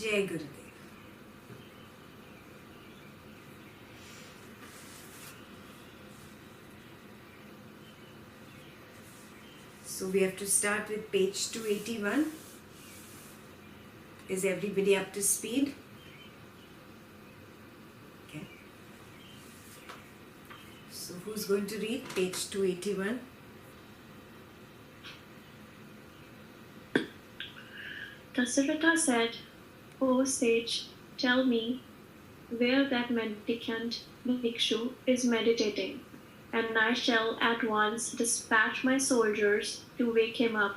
Jai Gurudev. So we have to start with page 281. Is everybody up to speed? Okay. So who's going to read page 281? Tasavata said, "O sage, tell me where that mendicant bhikshu is meditating, and I shall at once dispatch my soldiers to wake him up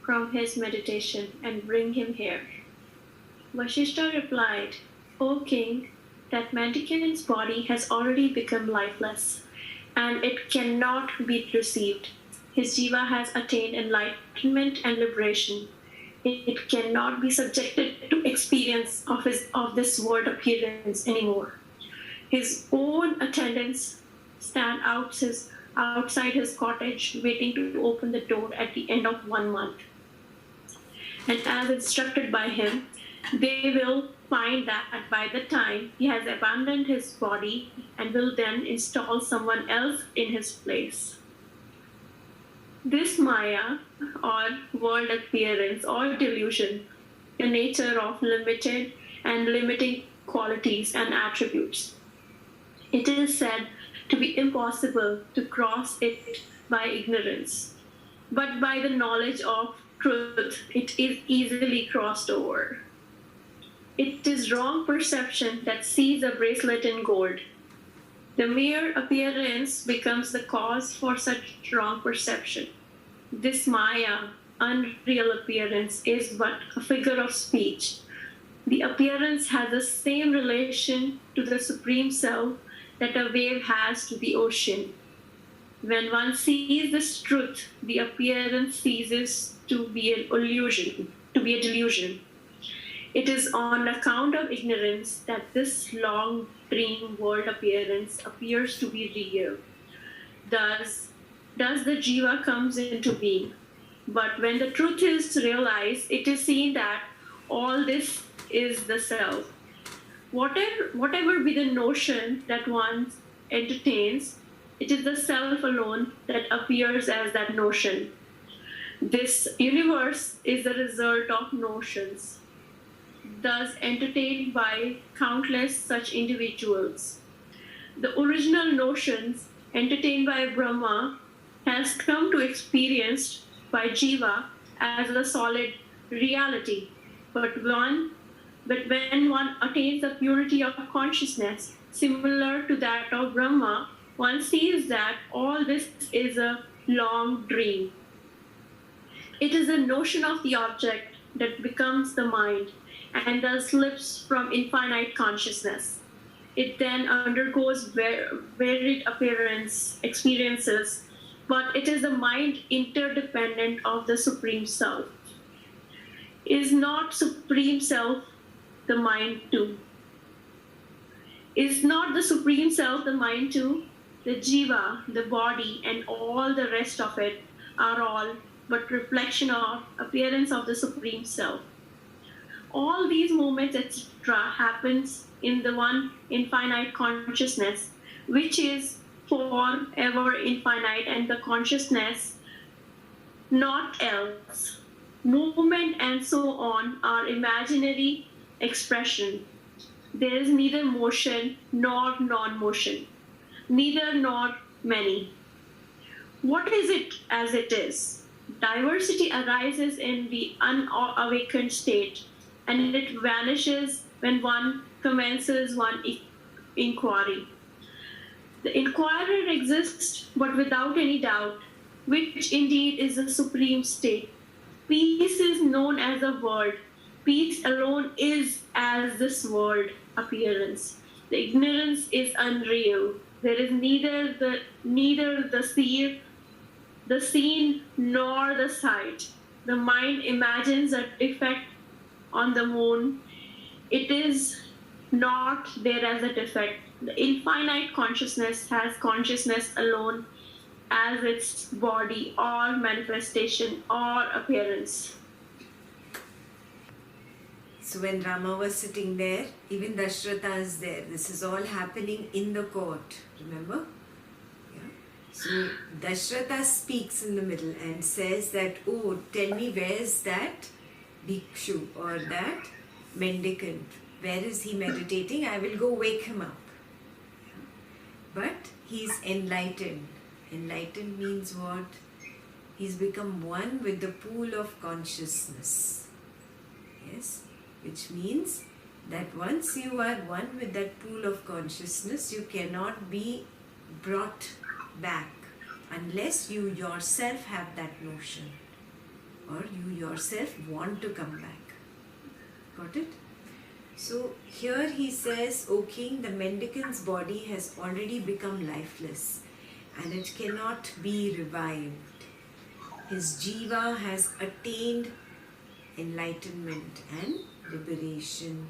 from his meditation and bring him here." Vasistha replied, "O king, that mendicant's body has already become lifeless, and it cannot be received. His jiva has attained enlightenment and liberation. It cannot be subjected to experience of this world appearance anymore. His own attendants stand outside his cottage, waiting to open the door at the end of 1 month. And as instructed by him, they will find that by the time he has abandoned his body and will then install someone else in his place. This Maya, or world appearance or delusion, the nature of limited and limiting qualities and attributes. It is said to be impossible to cross it by ignorance, but by the knowledge of truth, it is easily crossed over. It is wrong perception that sees a bracelet in gold. The mere appearance becomes the cause for such wrong perception. This Maya, unreal appearance, is but a figure of speech. The appearance has the same relation to the Supreme Self that a wave has to the ocean. When one sees this truth, the appearance ceases to be an illusion, to be a delusion. It is on account of ignorance that this long dream world appearance appears to be real. Thus the jiva comes into being. But when the truth is realized, it is seen that all this is the self. Whatever be the notion that one entertains, it is the self alone that appears as that notion. This universe is the result of notions, thus entertained by countless such individuals. The original notions entertained by Brahma has come to experienced by Jiva as a solid reality. But when one attains the purity of consciousness, similar to that of Brahma, one sees that all this is a long dream. It is the notion of the object that becomes the mind, and thus slips from infinite consciousness. It then undergoes varied experiences, but it is the mind interdependent of the Supreme Self. Is not Supreme Self the mind too? Is not the Supreme Self the mind too? The jiva, the body, and all the rest of it are all but reflection of appearance of the Supreme Self. All these moments, etc., happens in the one infinite consciousness, which is forever infinite, and the consciousness not else. Movement and so on are imaginary expression. There is neither motion nor non-motion, neither nor many. What is it as it is? Diversity arises in the unawakened state, and it vanishes when one commences one inquiry. The inquirer exists, but without any doubt, which indeed is the supreme state. Peace is known as the world. Peace alone is as this world appearance. The ignorance is unreal. There is neither the seen nor the sight. The mind imagines a defect on the moon. It is not there as a defect. The infinite consciousness has consciousness alone as its body or manifestation or appearance. So when Rama was sitting there, even Dashratha is there. This is all happening in the court. Remember? Yeah. So Dashratha speaks in the middle and says that, oh, tell me, where's that bhikshu or that mendicant? Where is he meditating? I will go wake him up. Yeah. But he's enlightened. Enlightened means what? He's become one with the pool of consciousness. Yes, which means that once you are one with that pool of consciousness, you cannot be brought back unless you yourself have that notion or you yourself want to come back. Got it? So here he says, O king, the mendicant's body has already become lifeless and it cannot be revived. His jiva has attained enlightenment and liberation.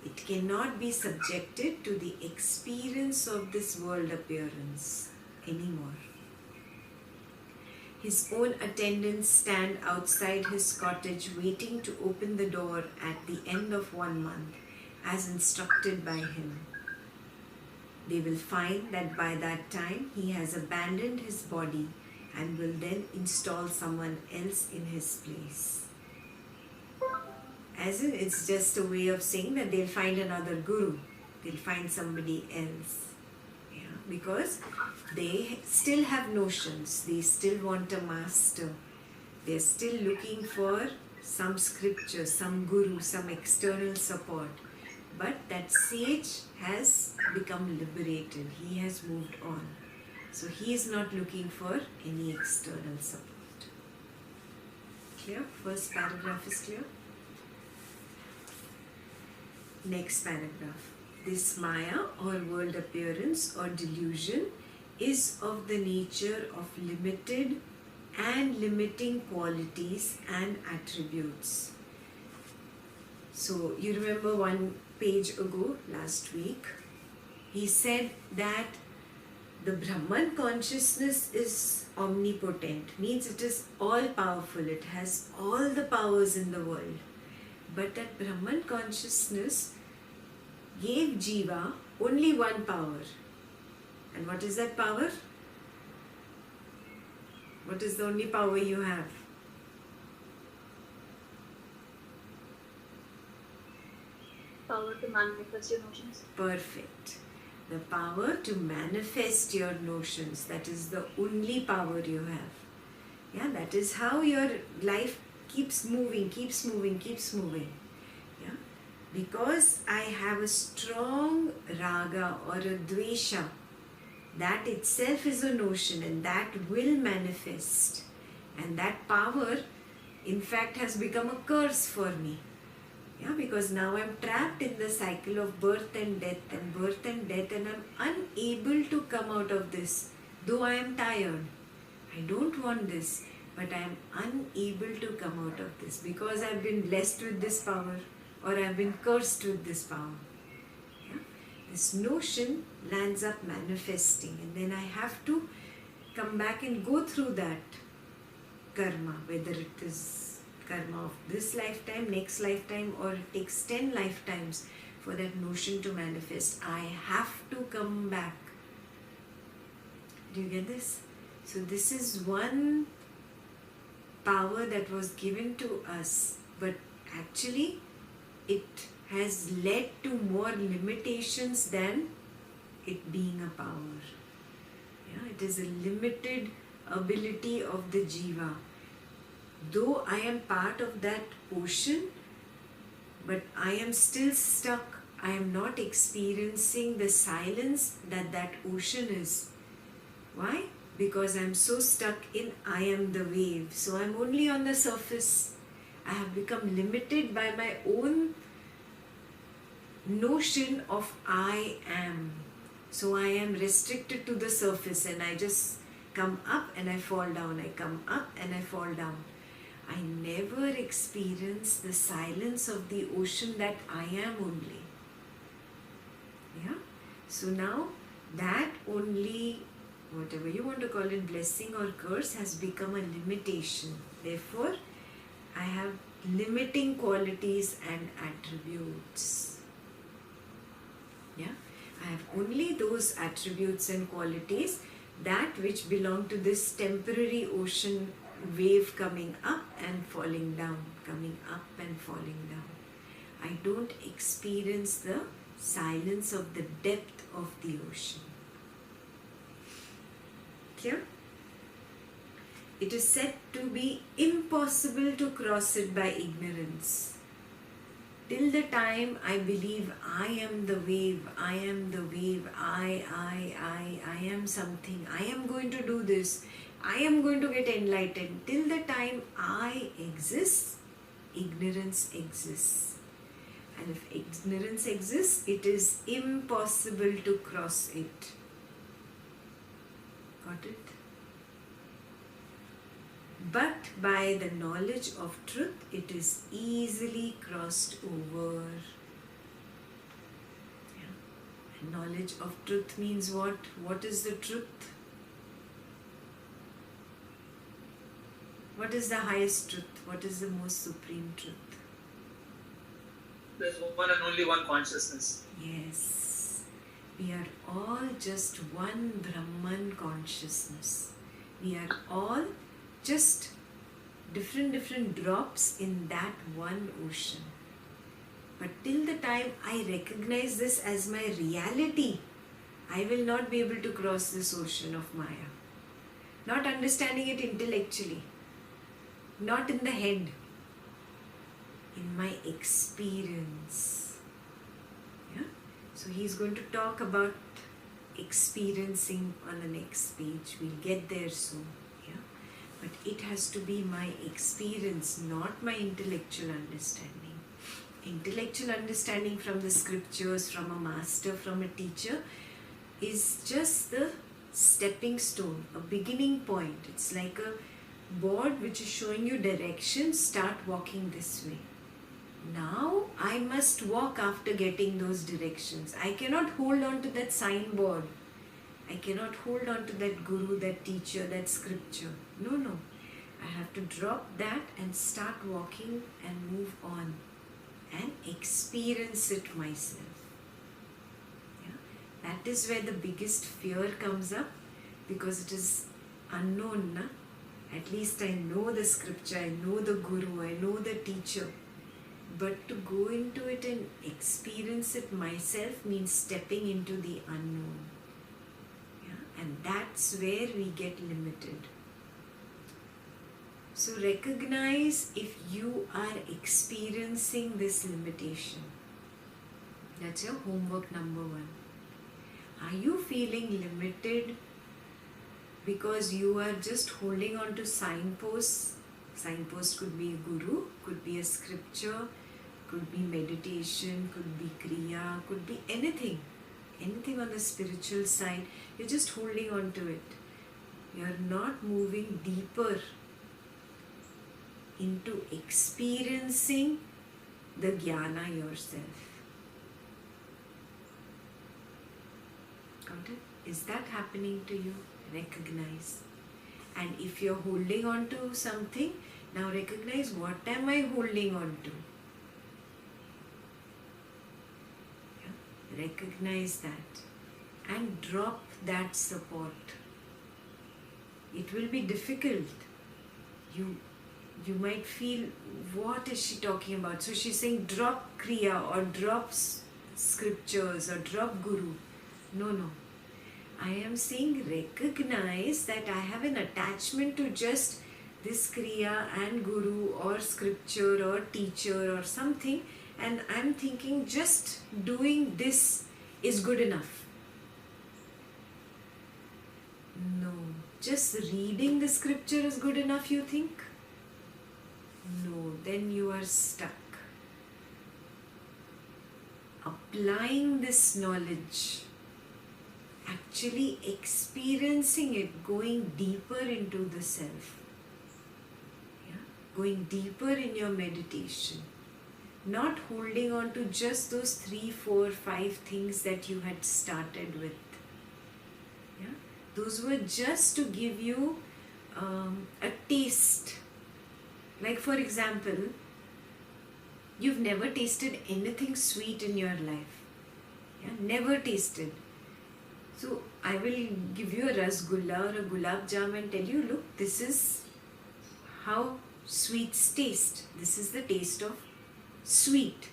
It cannot be subjected to the experience of this world appearance anymore. His own attendants stand outside his cottage waiting to open the door at the end of 1 month as instructed by him. They will find that by that time he has abandoned his body and will then install someone else in his place. As in, it's just a way of saying that they'll find another guru, they'll find somebody else. Yeah, because they still have notions, they still want a master, they're still looking for some scripture, some guru, some external support. But that sage has become liberated, he has moved on. So he is not looking for any external support. Clear? First paragraph is clear? Next paragraph. This Maya or world appearance or delusion is of the nature of limited and limiting qualities and attributes. So you remember one page ago, last week, he said that the Brahman consciousness is omnipotent, means it is all powerful, it has all the powers in the world. But that Brahman consciousness gave Jiva only one power. And what is that power? What is the only power you have? Power to manifest your notions. Perfect. The power to manifest your notions. That is the only power you have. Yeah, that is how your life keeps moving, keeps moving, keeps moving. Yeah, because I have a strong raga or a dvesha, that itself is a notion and that will manifest. And that power, in fact, has become a curse for me. Yeah, because now I'm trapped in the cycle of birth and death and I'm unable to come out of this. Though I am tired, I don't want this, but I am unable to come out of this because I've been blessed with this power or I've been cursed with this power. Yeah? This notion lands up manifesting and then I have to come back and go through that karma, whether it is karma of this lifetime, next lifetime, or it takes 10 lifetimes for that notion to manifest. I have to come back. Do you get this? So this is one power that was given to us, but actually it has led to more limitations than it being a power. Yeah, it is a limited ability of the jiva. Though I am part of that ocean, but I am still stuck. I am not experiencing the silence that that ocean is. Why? Because I am so stuck in I am the wave. So I am only on the surface. I have become limited by my own notion of I am. So I am restricted to the surface and I just come up and I fall down. I come up and I fall down. I never experience the silence of the ocean that I am only. Yeah? So now that only, whatever you want to call it, blessing or curse, has become a limitation. Therefore, I have limiting qualities and attributes. Yeah, I have only those attributes and qualities that which belong to this temporary ocean wave coming up and falling down, coming up and falling down. I don't experience the silence of the depth of the ocean. Clear? It is said to be impossible to cross it by ignorance. Till the time I believe I am the wave, I am the wave, I am something, I am going to do this, I am going to get enlightened. Till the time I exist, ignorance exists. And if ignorance exists, it is impossible to cross it. Got it? But by the knowledge of truth, it is easily crossed over. Yeah. And knowledge of truth means what? What is the truth? What is the highest truth? What is the most supreme truth? There's one and only one consciousness. Yes. We are all just one Brahman consciousness. We are all just different drops in that one ocean. But till the time I recognize this as my reality, I will not be able to cross this ocean of Maya. Not understanding it intellectually, not in the head, in my experience. Yeah? So he's going to talk about experiencing on the next page. We'll get there soon. But it has to be my experience, not my intellectual understanding. Intellectual understanding from the scriptures, from a master, from a teacher, is just the stepping stone, a beginning point. It's like a board which is showing you direction. Start walking this way. Now I must walk after getting those directions. I cannot hold on to that signboard. I cannot hold on to that guru, that teacher, that scripture. No. I have to drop that and start walking and move on and experience it myself. Yeah? That is where the biggest fear comes up, because it is unknown. Na? At least I know the scripture, I know the guru, I know the teacher. But to go into it and experience it myself means stepping into the unknown. And that's where we get limited. So recognize if you are experiencing this limitation. That's your homework number 1. Are you feeling limited because you are just holding on to signposts? Signpost could be a guru, could be a scripture, could be meditation, could be kriya, could be anything. Anything on the spiritual side, you're just holding on to it. You're not moving deeper into experiencing the jnana yourself. Got it? Is that happening to you? Recognize. And if you're holding on to something, now recognize, what am I holding on to? Recognize that and drop that support. It will be difficult. You might feel, what is she talking about? So she's saying drop kriya or drop scriptures or drop guru. No. I am saying recognize that I have an attachment to just this kriya and guru or scripture or teacher or something. And I'm thinking just doing this is good enough. No. Just reading the scripture is good enough, you think? No. Then you are stuck. Applying this knowledge, actually experiencing it, going deeper into the self. Yeah? Going deeper in your meditation. Not holding on to just those 3, 4, 5 things that you had started with. Yeah? Those were just to give you a taste. Like for example, you've never tasted anything sweet in your life. Yeah, never tasted. So I will give you a rasgulla or a gulab jam and tell you, look, this is how sweets taste. This is the taste of sweet.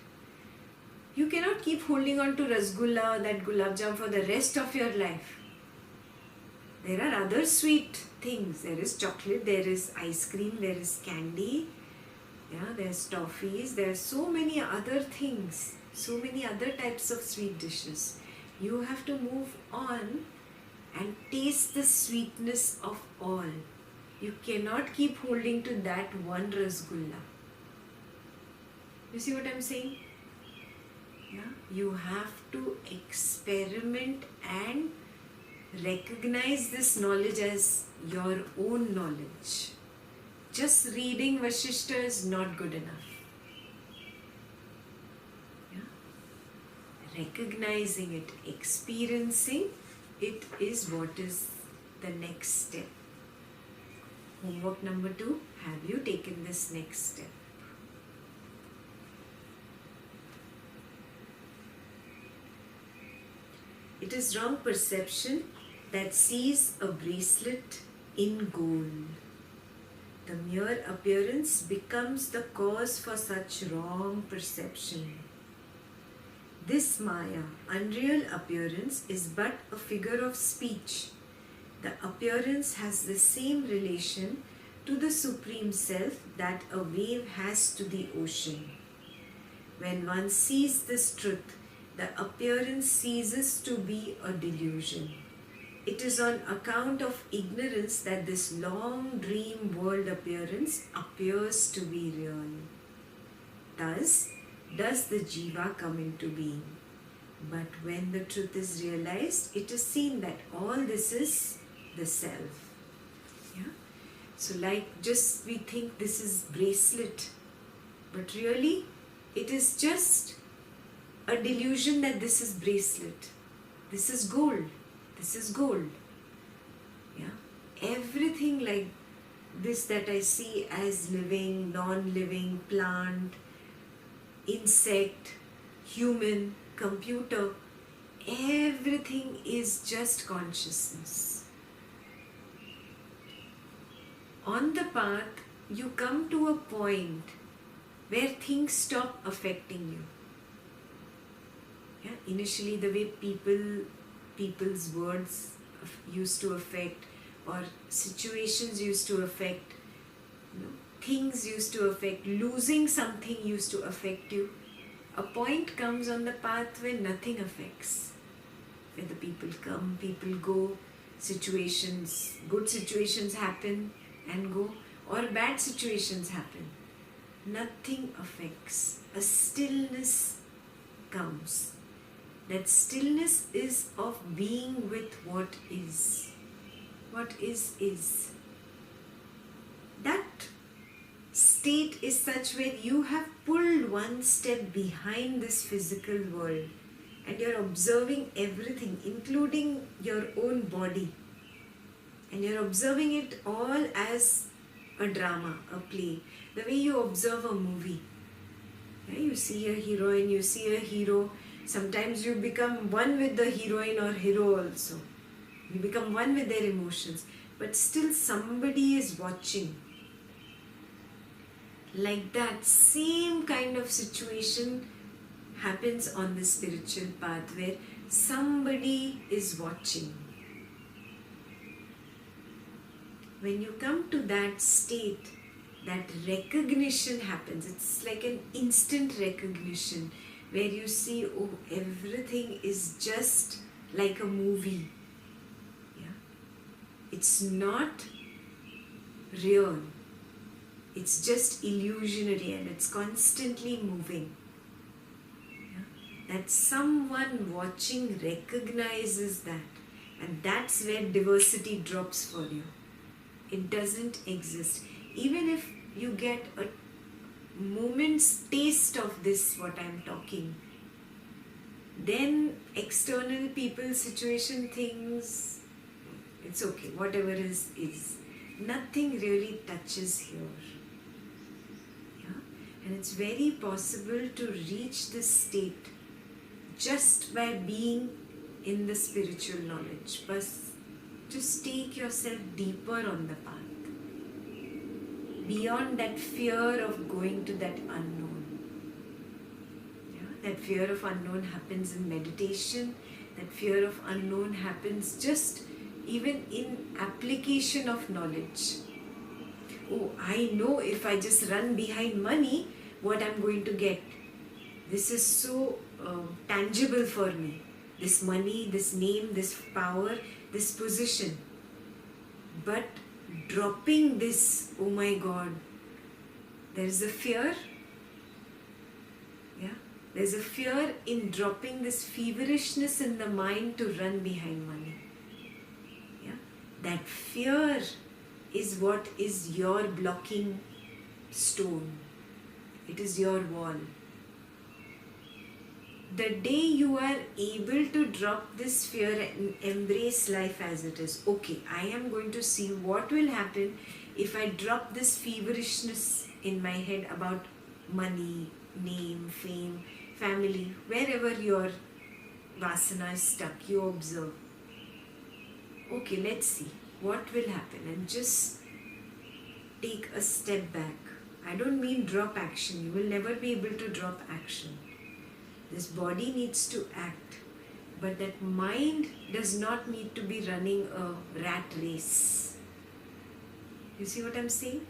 You cannot keep holding on to rasgulla or that gulab jam for the rest of your life. There are other sweet things. There is chocolate, there is ice cream, there is candy, yeah, there's toffees, there are so many other things, so many other types of sweet dishes. You have to move on and taste the sweetness of all. You cannot keep holding to that one rasgulla. You see what I'm saying? Yeah? You have to experiment and recognize this knowledge as your own knowledge. Just reading Vasistha is not good enough. Yeah? Recognizing it, experiencing it is what is the next step. Homework number 2, have you taken this next step? It is wrong perception that sees a bracelet in gold. The mere appearance becomes the cause for such wrong perception. This Maya, unreal appearance, is but a figure of speech. The appearance has the same relation to the Supreme Self that a wave has to the ocean. When one sees this truth, the appearance ceases to be a delusion. It is on account of ignorance that this long dream world appearance appears to be real. Thus, does the Jiva come into being. But when the truth is realized, it is seen that all this is the self. Yeah? So like just we think this is bracelet, but really it is just a delusion that this is bracelet. This is gold. This is gold. Yeah? Everything like this that I see as living, non-living, plant, insect, human, computer, everything is just consciousness. On the path, you come to a point where things stop affecting you. Yeah? Initially, the way people's words used to affect, or situations used to affect, things used to affect, losing something used to affect you. A point comes on the path where nothing affects. Where the people come, people go, situations, good situations happen and go, or bad situations happen. Nothing affects. A stillness comes. That stillness is of being with what is. What is. That state is such where you have pulled one step behind this physical world and you're observing everything, including your own body. And you're observing it all as a drama, a play. The way you observe a movie. Yeah, you see a heroine, you see a hero. Sometimes you become one with the heroine or hero also. You become one with their emotions. But still somebody is watching. Like that same kind of situation happens on the spiritual path where somebody is watching. When you come to that state, that recognition happens. It's like an instant recognition where you see, oh, everything is just like a movie. Yeah? It's not real. It's just illusionary and it's constantly moving. Yeah? That someone watching recognizes that, and that's where diversity drops for you. It doesn't exist. Even if you get a moment's taste of this, what I'm talking, then external people, situation, things, it's okay. Whatever is. Nothing really touches here. Yeah? And it's very possible to reach this state just by being in the spiritual knowledge. But just take yourself deeper on the path, beyond that fear of going to that unknown. That fear of unknown happens in meditation. That fear of unknown happens just even in application of knowledge. Oh, I know if I just run behind money, what I'm going to get. This is so tangible for me. This money, this name, this power, this position. But dropping this, oh my God, there is a fear. Yeah, there's a fear in dropping this feverishness in the mind to run behind money. Yeah, that fear is what is your blocking stone. It is your wall. The day you are able to drop this fear and embrace life as it is, okay, I am going to see what will happen if I drop this feverishness in my head about money, name, fame, family, wherever your vasana is stuck, you observe. Okay, let's see what will happen, and just take a step back. I don't mean drop action. You will never be able to drop action. This body needs to act, but that mind does not need to be running a rat race. You see what I'm saying?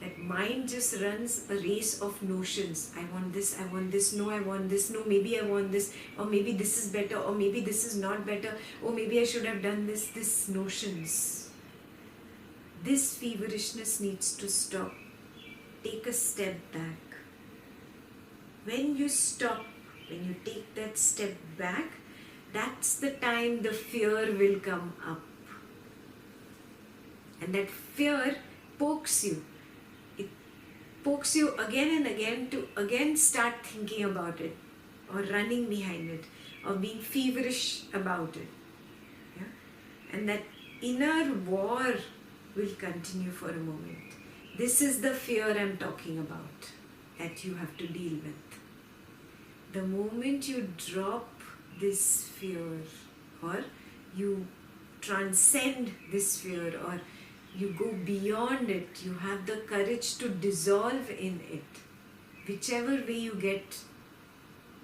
That mind just runs a race of notions. I want this, no, I want this, no, maybe I want this, or maybe this is better, or maybe this is not better, or maybe I should have done this notions. This feverishness needs to stop. Take a step back. When you stop, when you take that step back, that's the time the fear will come up. And that fear pokes you. It pokes you again and again to again start thinking about it, or running behind it, or being feverish about it. Yeah? And that inner war will continue for a moment. This is the fear I'm talking about that you have to deal with. The moment you drop this fear, or you transcend this fear, or you go beyond it, you have the courage to dissolve in it, whichever way you get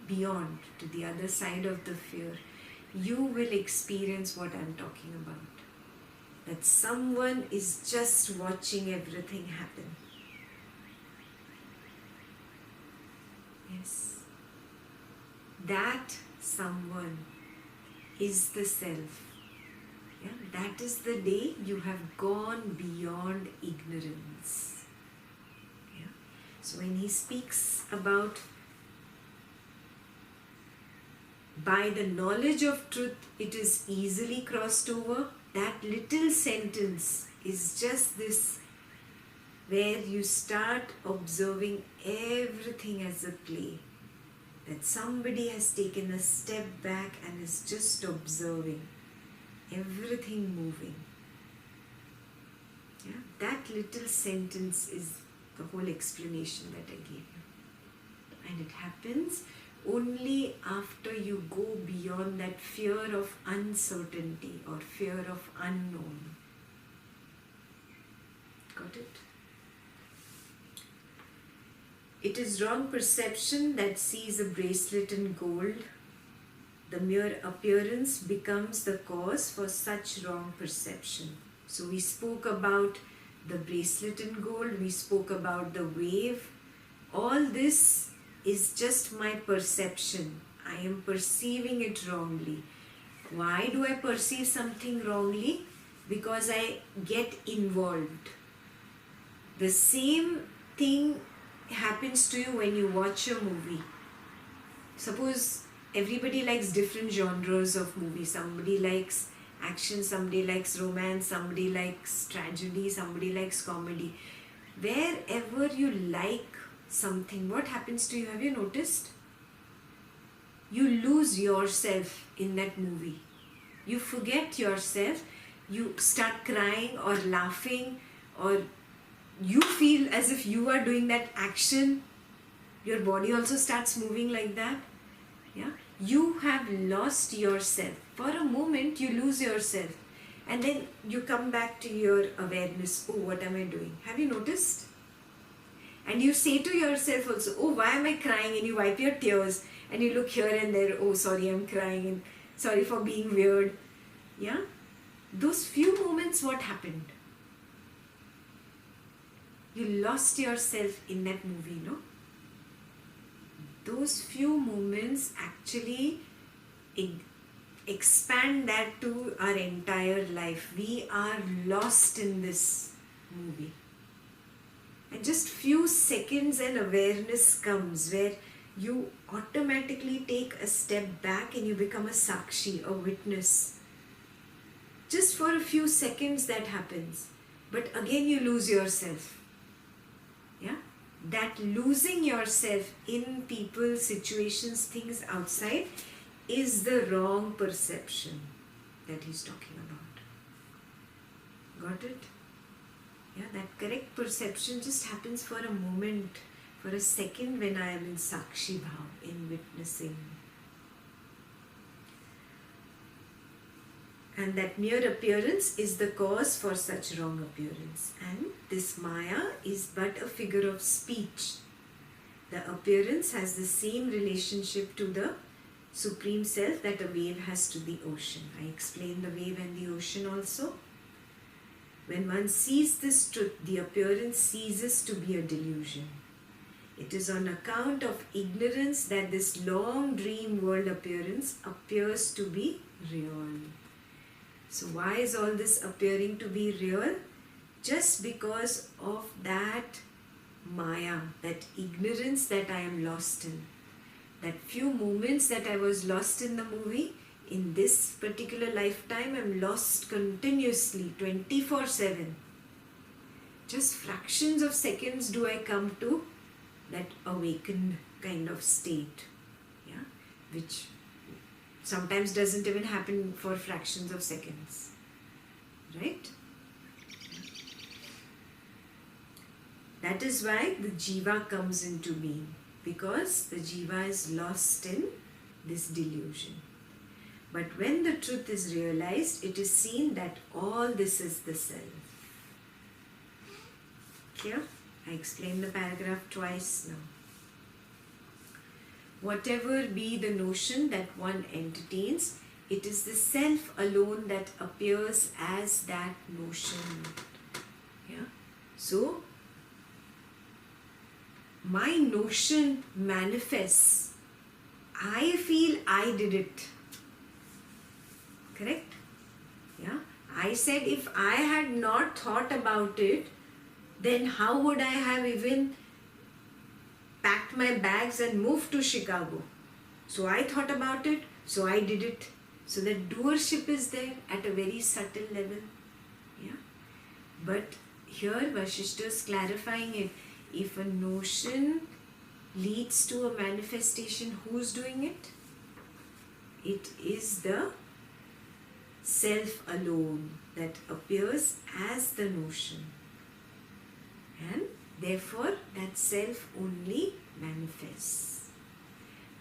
beyond to the other side of the fear, you will experience what I'm talking about. That someone is just watching everything happen. Yes. That someone is the self. Yeah? That is the day you have gone beyond ignorance. Yeah? So when he speaks about by the knowledge of truth it is easily crossed over, that little sentence is just this, where you start observing everything as a play. That somebody has taken a step back and is just observing everything moving. Yeah? That little sentence is the whole explanation that I gave you. And it happens only after you go beyond that fear of uncertainty or fear of unknown. Got it? It is wrong perception that sees a bracelet in gold. The mere appearance becomes the cause for such wrong perception. So we spoke about the bracelet in gold, we spoke about the wave. All this is just my perception. I am perceiving it wrongly. Why do I perceive something wrongly? Because I get involved. The same thing happens to you when you watch a movie. Suppose everybody likes different genres of movies. Somebody likes action, somebody likes romance, somebody likes tragedy, somebody likes comedy. Wherever you like something, what happens to you? Have you noticed? You lose yourself in that movie. You forget yourself. You start crying or laughing, or you feel as if you are doing that action Your body also starts moving like that. Yeah, you have lost yourself. For a moment, you lose yourself, and then you come back to your awareness. Oh, what am I doing? Have you noticed? And you say to yourself also, oh, why am I crying? And you wipe your tears and you look here and there. Oh, sorry, I'm crying, and sorry for being weird. Yeah, those few moments, what happened? You lost yourself in that movie, no? Those few moments actually expand that to our entire life. We are lost in this movie. And just few seconds and awareness comes where you automatically take a step back and you become a sakshi, a witness. Just for a few seconds that happens. But again you lose yourself. Yeah? That losing yourself in people, situations, things outside is the wrong perception that he's talking about. Got it? Yeah, that correct perception just happens for a moment, for a second when I am in Sakshi Bhav, in witnessing. And that mere appearance is the cause for such wrong appearance. And this Maya is but a figure of speech. The appearance has the same relationship to the Supreme Self that a wave has to the ocean. I explained the wave and the ocean also. When one sees this truth, the appearance ceases to be a delusion. It is on account of ignorance that this long dream world appearance appears to be real. So why is all this appearing to be real? Just because of that Maya, that ignorance that I am lost in. That few moments that I was lost in the movie, in this particular lifetime, I'm lost continuously, 24/7. Just fractions of seconds do I come to that awakened kind of state, yeah, which sometimes doesn't even happen for fractions of seconds, right? That is why the jiva comes into being, because the jiva is lost in this delusion. But when the truth is realized, it is seen that all this is the self. Clear? I explained the paragraph twice now. Whatever be the notion that one entertains, it is the self alone that appears as that notion. Yeah? So, my notion manifests. I feel I did it. Correct? Yeah? I said if I had not thought about it, then how would I have even packed my bags and moved to Chicago? So I thought about it, so I did it. So that doership is there at a very subtle level. Yeah? But here Vasistha is clarifying it. If a notion leads to a manifestation, who's doing it? It is the self alone that appears as the notion. And therefore that self only manifests.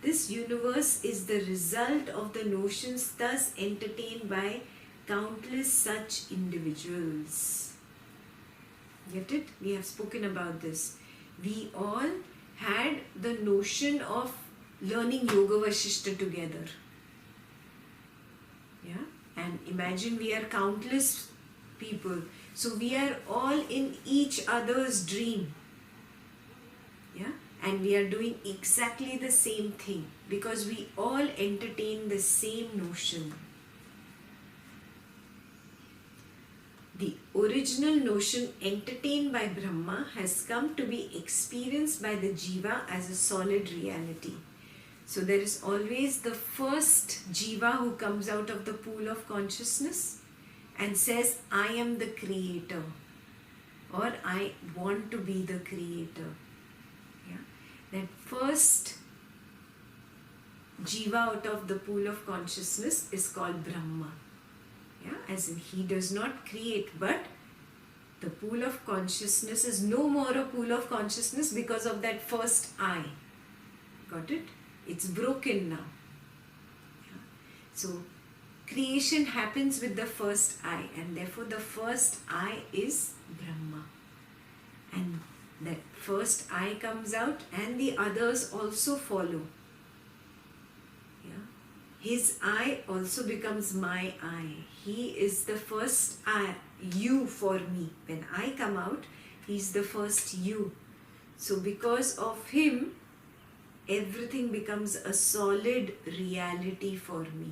This universe is the result of the notions thus entertained by countless such individuals. Get it? We have spoken about this. We all had the notion of learning Yoga Vasistha together. Yeah? And imagine we are countless people. So we are all in each other's dream. Yeah? And we are doing exactly the same thing because we all entertain the same notion. The original notion entertained by Brahma has come to be experienced by the jiva as a solid reality. So there is always the first jiva who comes out of the pool of consciousness and says, I am the creator, or I want to be the creator. Yeah? That first jiva out of the pool of consciousness is called Brahma. Yeah? As in, he does not create, but the pool of consciousness is no more a pool of consciousness because of that first I. Got it? It's broken now. Yeah. So, creation happens with the first eye, and therefore the first eye is Brahma. And that first eye comes out and the others also follow. Yeah. His eye also becomes my eye. He is the first eye, you for me. When I come out, he's the first you. So because of him, everything becomes a solid reality for me.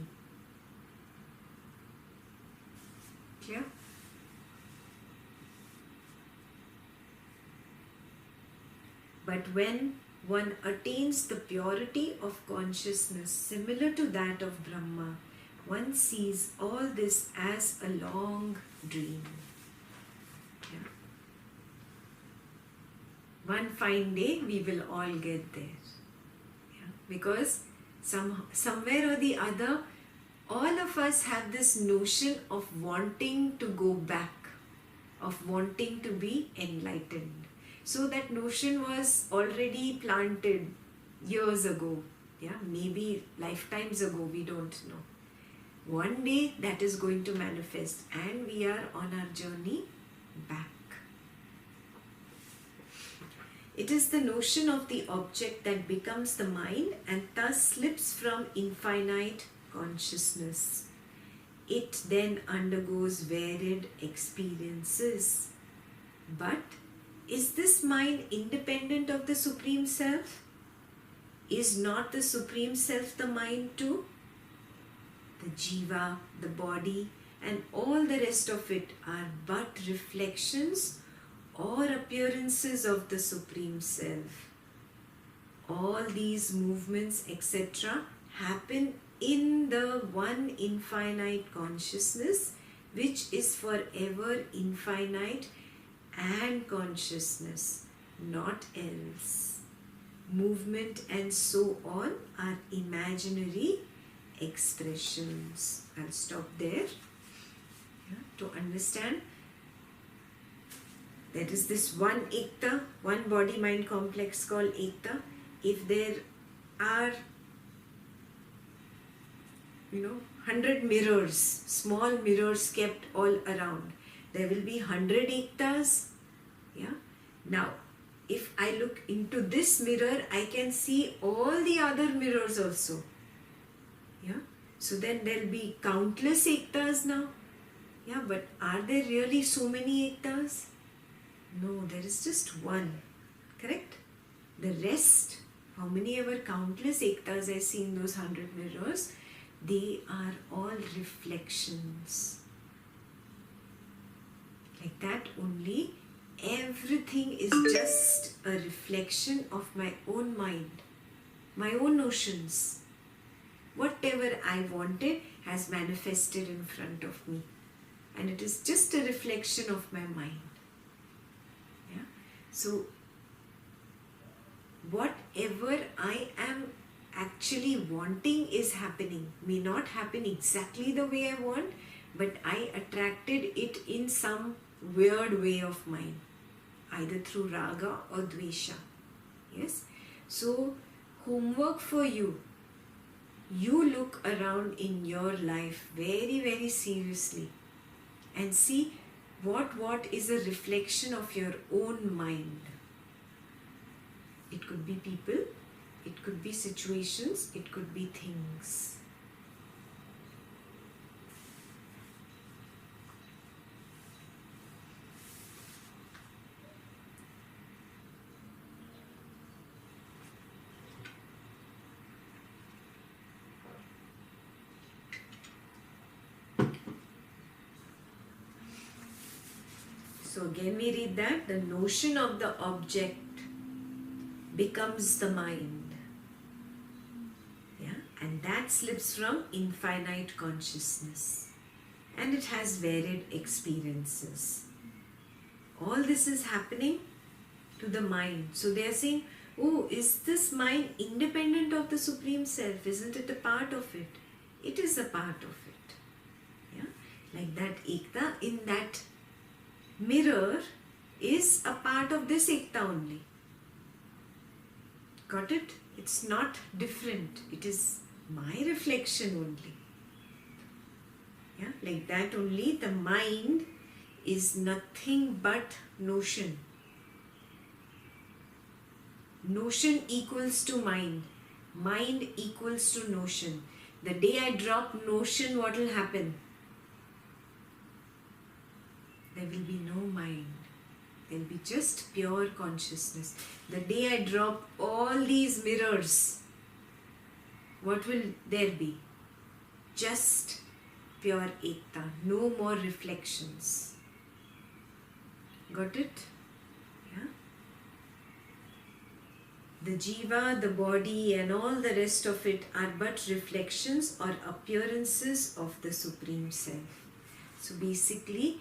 Clear? But when one attains the purity of consciousness similar to that of Brahma, one sees all this as a long dream. Yeah. One fine day we will all get there. Yeah. Because somewhere or the other, all of us have this notion of wanting to go back, of wanting to be enlightened. So that notion was already planted years ago, yeah, maybe lifetimes ago, we don't know. One day that is going to manifest and we are on our journey back. It is the notion of the object that becomes the mind and thus slips from infinite consciousness. It then undergoes varied experiences. But is this mind independent of the Supreme Self? Is not the Supreme Self the mind too? The jiva, the body, and all the rest of it are but reflections or appearances of the Supreme Self. All these movements, etc., happen in the one infinite consciousness, which is forever infinite and consciousness, not else. Movement and so on are imaginary expressions. I'll stop there. Yeah, to understand, there is this one Ekta, one body-mind complex called Ekta. If there are 100 mirrors, small mirrors kept all around, there will be 100 Ektas. Yeah. Now, if I look into this mirror, I can see all the other mirrors also. Yeah. So then there will be countless Ektas now. Yeah, but are there really so many Ektas? No, there is just one. Correct? The rest, how many ever countless Ektas I see in those 100 mirrors, they are all reflections. Like that only, everything is just a reflection of my own mind, my own notions. Whatever I wanted has manifested in front of me, and it is just a reflection of my mind. Yeah? So, whatever I am actually wanting is happening. May not happen exactly the way I want, but I attracted it in some weird way of mine, either through raga or dvesha. Yes? So, homework for you. You look around in your life very, very seriously and see what is a reflection of your own mind. It could be people, it could be situations, it could be things. So again we read that the notion of the object becomes the mind. Yeah? And that slips from infinite consciousness. And it has varied experiences. All this is happening to the mind. So they are saying, oh, is this mind independent of the Supreme Self? Isn't it a part of it? It is a part of it. Yeah? Like that Ekta in that mirror is a part of this Ekta only. Got it? It's not different. It is my reflection only. Yeah, like that only. The mind is nothing but notion. Notion equals to mind. Mind equals to notion. The day I drop notion, what will happen? There will be no mind. There will be just pure consciousness. The day I drop all these mirrors, what will there be? Just pure Ekta. No more reflections. Got it? Yeah? The jiva, the body and all the rest of it are but reflections or appearances of the Supreme Self. So basically,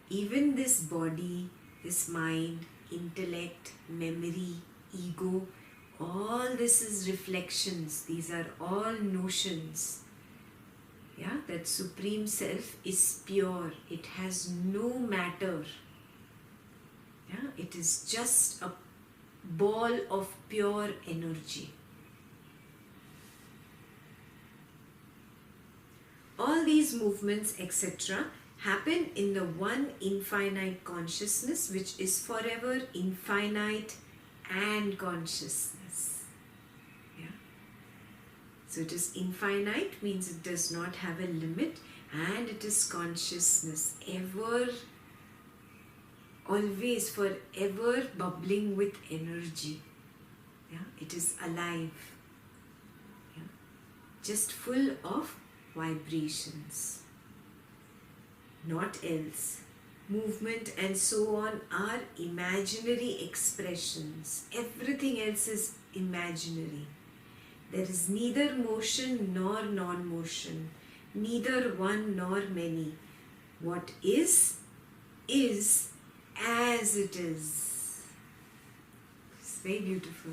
even this body, this mind, intellect, memory, ego, all this is reflections. These are all notions. Yeah, that Supreme Self is pure. It has no matter. Yeah, it is just a ball of pure energy. All these movements, etc., happen in the one infinite consciousness, which is forever infinite and consciousness. Yeah. So it is infinite, means it does not have a limit, and it is consciousness, ever, always, forever bubbling with energy. Yeah. It is alive. Yeah. Just full of vibrations. Not else. Movement and so on are imaginary expressions. Everything else is imaginary. There is neither motion nor non-motion, neither one nor many. What is as it is. It's very beautiful.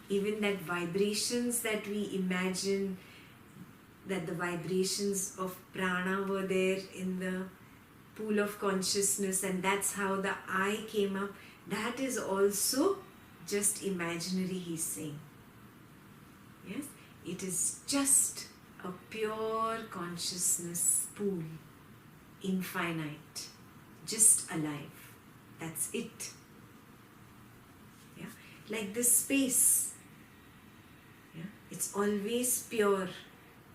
Even that vibrations that we imagine, that the vibrations of prana were there in the pool of consciousness and that's how the I came up, that is also just imaginary, he's saying. Yes, it is just a pure consciousness pool, infinite, just alive. That's it. Yeah, like this space. Yeah, it's always pure.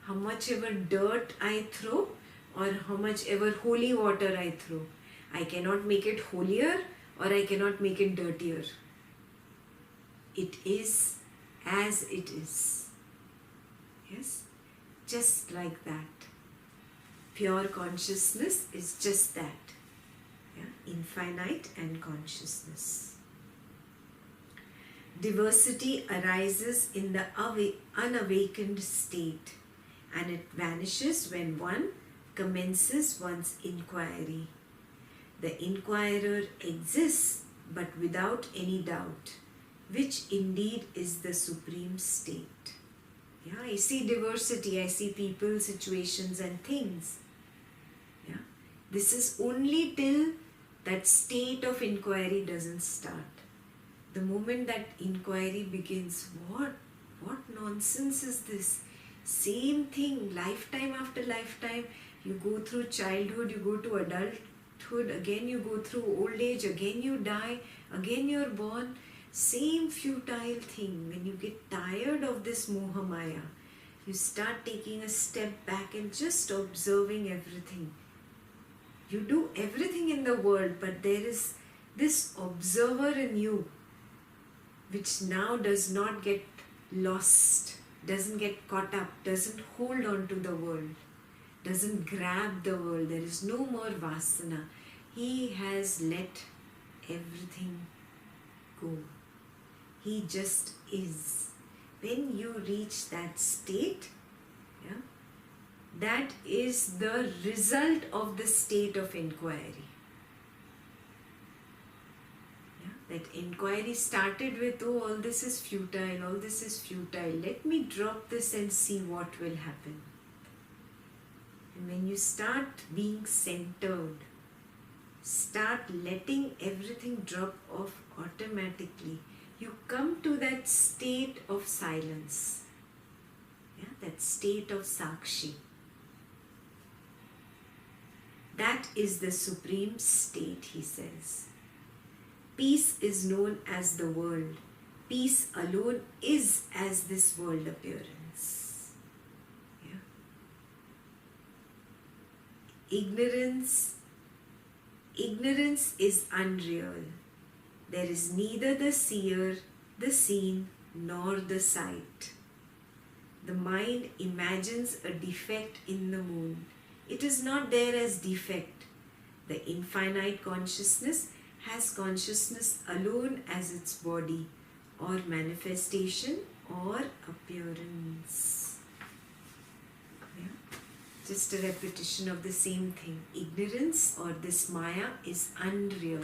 How much ever dirt I throw or how much ever holy water I throw, I cannot make it holier or I cannot make it dirtier. It is as it is. Yes, just like that. Pure consciousness is just that. Yeah? Infinite and consciousness. Diversity arises in the unawakened state, and it vanishes when one commences one's inquiry. The inquirer exists but without any doubt, which indeed is the supreme state. Yeah, I see diversity, I see people, situations and things. Yeah, this is only till that state of inquiry doesn't start. The moment that inquiry begins, what nonsense is this? Same thing, lifetime after lifetime. You go through childhood, you go to adulthood, again you go through old age, again you die, again you're born. Same futile thing. When you get tired of this moha maya, you start taking a step back and just observing everything. You do everything in the world, but there is this observer in you which now does not get lost, doesn't get caught up, doesn't hold on to the world, doesn't grab the world. There is no more vasana. He has let everything go. He just is. When you reach that state, yeah, that is the result of the state of inquiry. Yeah, that inquiry started with, oh, all this is futile, all this is futile. Let me drop this and see what will happen. And when you start being centered, start letting everything drop off automatically, you come to that state of silence, yeah, that state of Sakshi. That is the supreme state, he says. Peace is known as the world. Peace alone is as this world appearance. Yeah. Ignorance is unreal. There is neither the seer, the seen, nor the sight. The mind imagines a defect in the moon. It is not there as defect. The infinite consciousness has consciousness alone as its body, or manifestation, or appearance. Yeah. Just a repetition of the same thing. Ignorance or this Maya is unreal.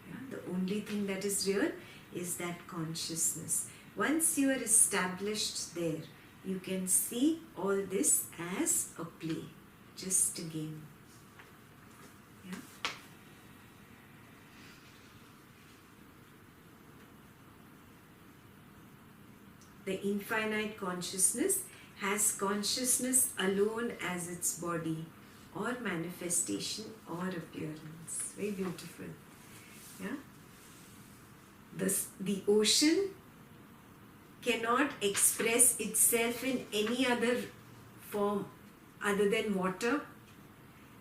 Yeah. The only thing that is real is that consciousness. Once you are established there, you can see all this as a play, just a game. Yeah. The infinite consciousness has consciousness alone as its body, or manifestation, or appearance. Very beautiful. Yeah. The ocean cannot express itself in any other form other than water.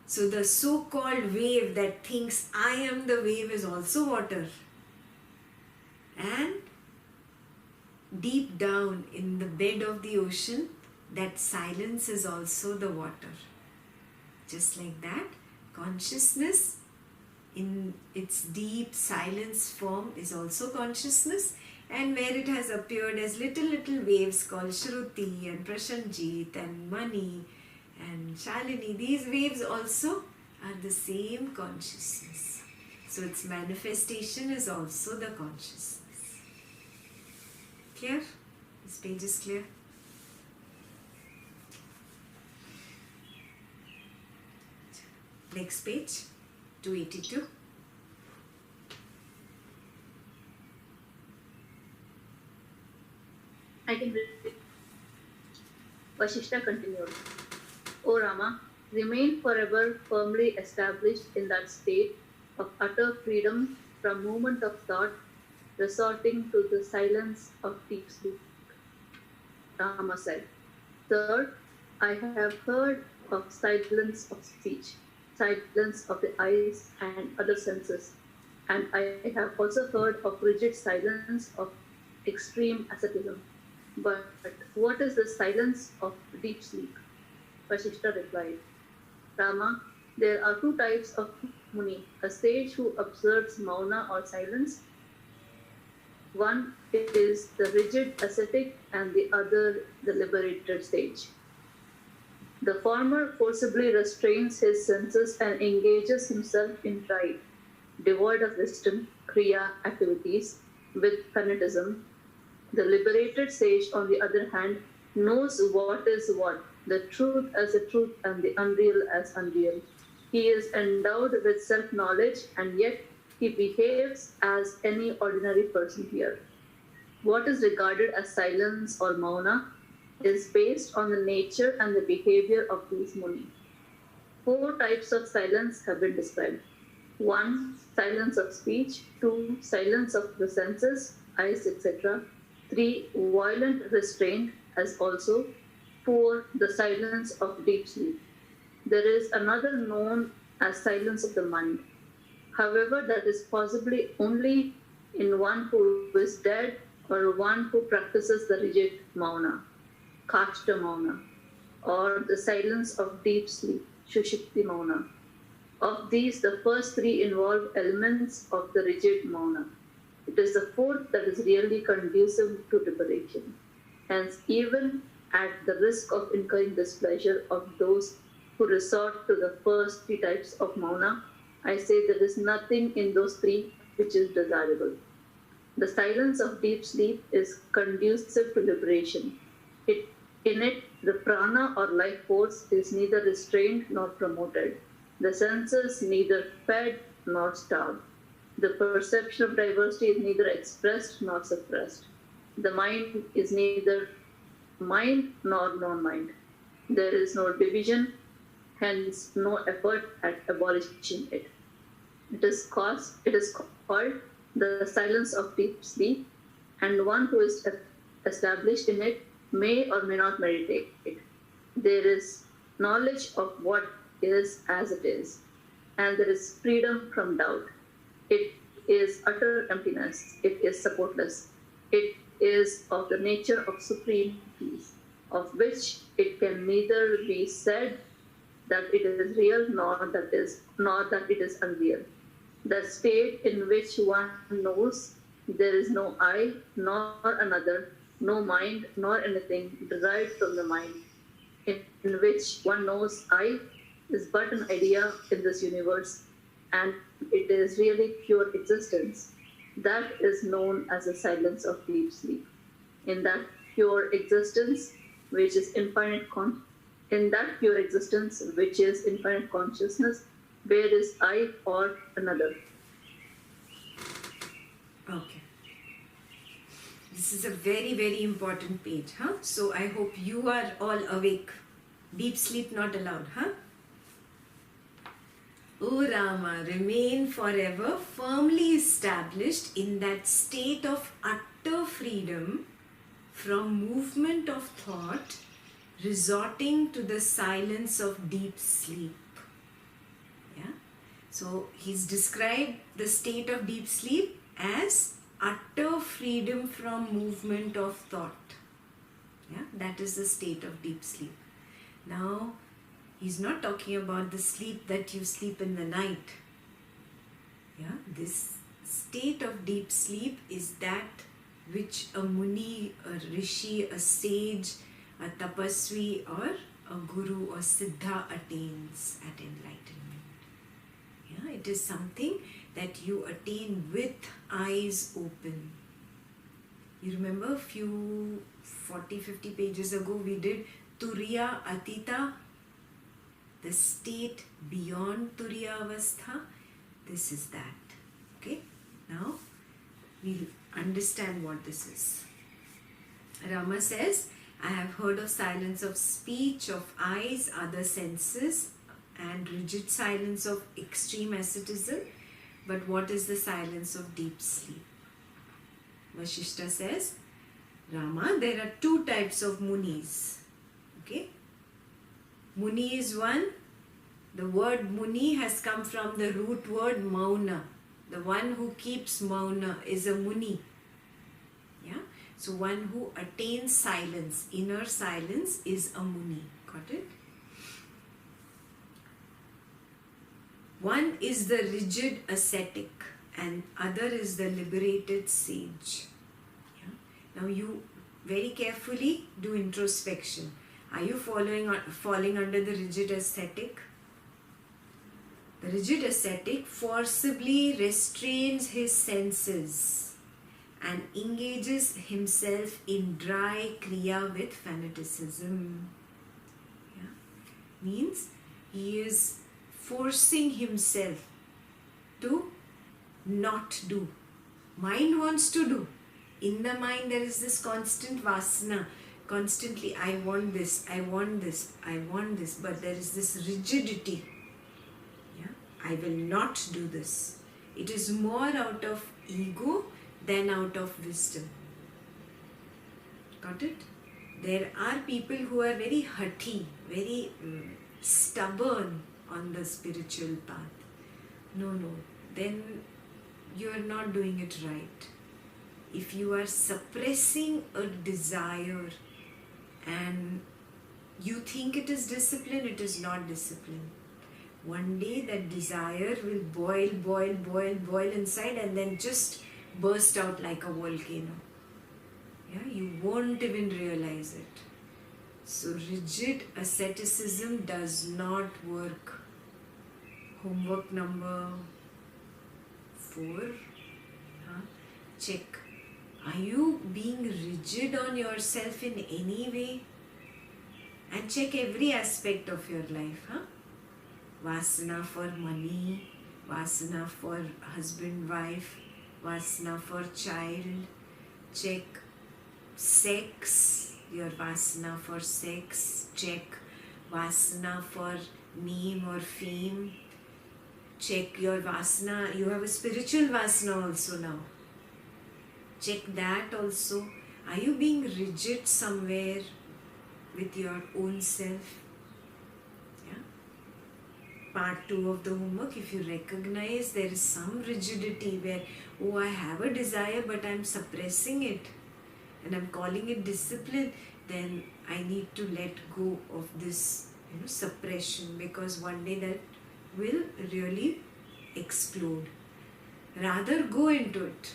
So the so-called wave that thinks I am the wave is also water. And deep down in the bed of the ocean, that silence is also the water. Just like that, consciousness in its deep silence form is also consciousness, and where it has appeared as little waves called Shruti and Prashanjit and Mani and Shalini, these waves also are the same consciousness. So its manifestation is also the consciousness. Clear? This page is clear? Next page, 282. I can read. Vasistha continued. O Rama, remain forever firmly established in that state of utter freedom from movement of thought, resorting to the silence of deep sleep. Rama said. Third, I have heard of silence of speech, silence of the eyes and other senses, and I have also heard of rigid silence of extreme asceticism. But what is the silence of deep sleep? Vasistha replied, Rama, there are two types of Muni, a sage who observes mauna or silence. One is the rigid ascetic and the other the liberated stage. The former forcibly restrains his senses and engages himself in pride, devoid of wisdom, kriya activities, with fanatism. The liberated sage, on the other hand, knows what is what, the truth as the truth and the unreal as unreal. He is endowed with self-knowledge, and yet he behaves as any ordinary person here. What is regarded as silence or mauna is based on the nature and the behavior of these muni. Four types of silence have been described. 1. Silence of speech. 2. Silence of the senses, eyes, etc. 3. Violent restraint, as also. 4. The silence of deep sleep. There is another known as silence of the mind. However, that is possibly only in one who is dead or one who practices the rigid mauna, kashta mauna, or the silence of deep sleep, shushupti mauna. Of these, the first three involve elements of the rigid mauna. It is the fourth that is really conducive to liberation. Hence, even at the risk of incurring displeasure of those who resort to the first three types of mauna, I say there is nothing in those three which is desirable. The silence of deep sleep is conducive to liberation. In it, the prana or life force is neither restrained nor promoted. The senses neither fed nor starved. The perception of diversity is neither expressed nor suppressed. The mind is neither mind nor non-mind. There is no division, hence no effort at abolishing it. It is called the silence of deep sleep, and one who is established in it may or may not meditate. There is knowledge of what is as it is, and there is freedom from doubt. It is utter emptiness. It is supportless. It is of the nature of supreme peace, of which it can neither be said that it is real nor that it is unreal. The state in which one knows there is no I nor another, no mind nor anything derived from the mind, in which one knows I is but an idea in this universe, and it is really pure existence. That is known as the silence of deep sleep. In that pure existence, which is infinite consciousness, where is I or another? Okay. This is a very, very important page, huh? So I hope you are all awake. Deep sleep not allowed, huh? O Rama, remain forever firmly established in that state of utter freedom from movement of thought, resorting to the silence of deep sleep. Yeah? So he's described the state of deep sleep as utter freedom from movement of thought. Yeah? That is the state of deep sleep. Now, he's not talking about the sleep that you sleep in the night. Yeah, this state of deep sleep is that which a muni, a rishi, a sage, a tapasvi or a guru or siddha attains at enlightenment. Yeah, it is something that you attain with eyes open. You remember a few 40-50 pages ago we did Turiya Atita, the state beyond Turiya Avastha. This is that. Okay, now we'll understand what this is. Rama says, I have heard of silence of speech, of eyes, other senses, and rigid silence of extreme asceticism. But what is the silence of deep sleep? Vasistha says, Rama, there are two types of munis. Okay? Muni is one. The word muni has come from the root word mauna. The one who keeps mauna is a muni. Yeah? So one who attains silence, inner silence, is a muni. Got it? One is the rigid ascetic and other is the liberated sage. Yeah? Now you very carefully do introspection. Are you falling under the rigid ascetic? The rigid ascetic forcibly restrains his senses and engages himself in dry kriya with fanaticism. Yeah? Means he is forcing himself to not do. Mind wants to do. In the mind there is this constant vasana. Constantly, I want this, I want this, I want this. But there is this rigidity. Yeah? I will not do this. It is more out of ego than out of wisdom. Got it? There are people who are very haughty, very stubborn on the spiritual path. No, then you are not doing it right. If you are suppressing a desire and you think it is discipline, it is not discipline. One day that desire will boil inside and then just burst out like a volcano. Yeah, you won't even realize it. So rigid asceticism does not work. Homework number 4. Check. Are you being rigid on yourself in any way? And check every aspect of your life. Vasana for money, Vasana for husband, wife, Vasana for child. Check sex, your Vasana for sex. Check Vasana for neem or fame. Check your Vasana, you have a spiritual Vasana also now. Check that also. Are you being rigid somewhere with your own self? Yeah. Part 2 of the homework, if you recognize there is some rigidity where, oh, I have a desire but I'm suppressing it and I'm calling it discipline, then I need to let go of this suppression, because one day that will really explode. Rather go into it.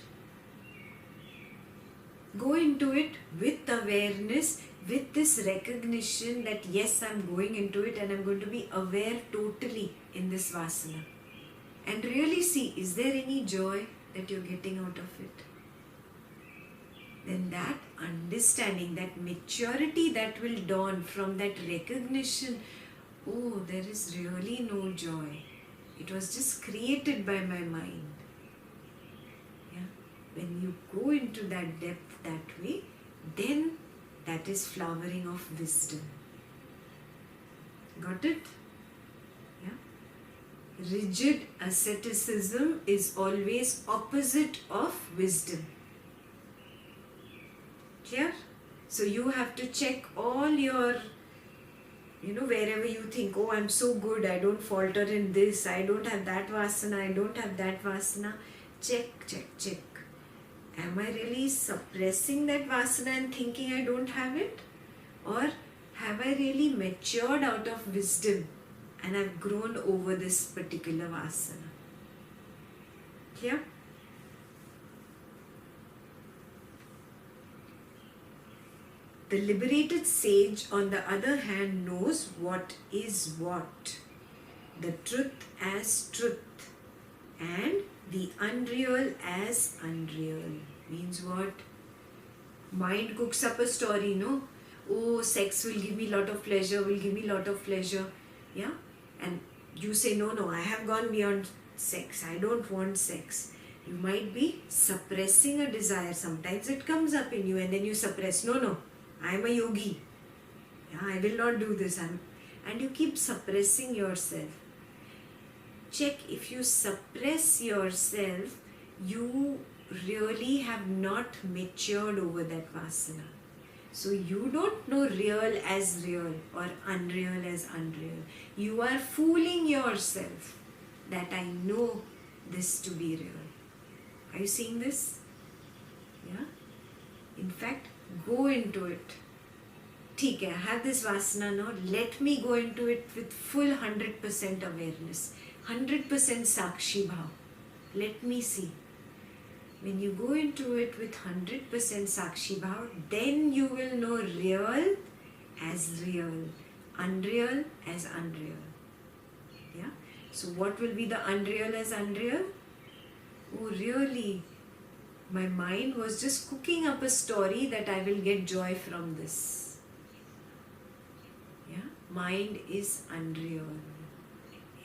Go into it with awareness, with this recognition that yes, I'm going into it and I'm going to be aware totally in this Vasana. And really see, is there any joy that you're getting out of it? Then that understanding, that maturity that will dawn from that recognition, oh, there is really no joy. It was just created by my mind. Yeah? When you go into that depth that way, then that is flowering of wisdom. Got it? Yeah? Rigid asceticism is always opposite of wisdom. Clear? So you have to check all your, wherever you think, oh, I'm so good, I don't falter in this, I don't have that Vasana, I don't have that Vasana. Check. Am I really suppressing that Vasana and thinking I don't have it? Or have I really matured out of wisdom and I've grown over this particular Vasana? Clear? The liberated sage, on the other hand, knows what is what, the truth as truth, and the unreal as unreal. Means what? Mind cooks up a story, no? Oh, sex will give me lot of pleasure, yeah? And you say, no, I have gone beyond sex, I don't want sex. You might be suppressing a desire. Sometimes it comes up in you and then you suppress. No, I am a yogi. Yeah, I will not do this. And you keep suppressing yourself. Check, if you suppress yourself, you really have not matured over that Vasana. So you don't know real as real or unreal as unreal. You are fooling yourself that I know this to be real. Are you seeing this? Yeah? In fact, go into it. ठीक है, I have this Vasana now. Let me go into it with full 100% awareness. 100% Sakshi Bhav. Let me see. When you go into it with 100% Sakshi Bhav, then you will know real as real, unreal as unreal. Yeah? So what will be the unreal as unreal? Oh, really? My mind was just cooking up a story that I will get joy from this. Yeah? Mind is unreal.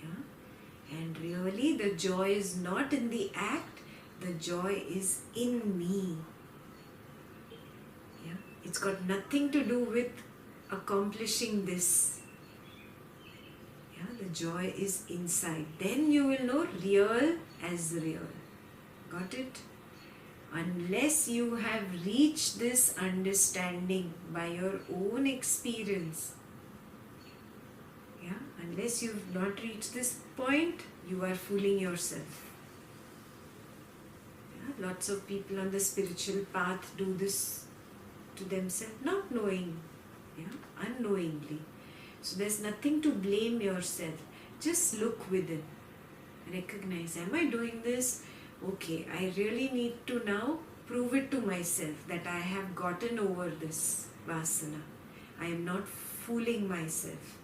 Yeah? And really the joy is not in the act, the joy is in me. Yeah? It's got nothing to do with accomplishing this. Yeah? The joy is inside. Then you will know real as real. Got it? Unless you have reached this understanding by your own experience, yeah, unless you've not reached this point, you are fooling yourself. Yeah, lots of people on the spiritual path do this to themselves, not knowing, yeah, unknowingly. So there's nothing to blame yourself. Just look within. Recognize, am I doing this? Okay, I really need to now prove it to myself that I have gotten over this Vasana. I am not fooling myself.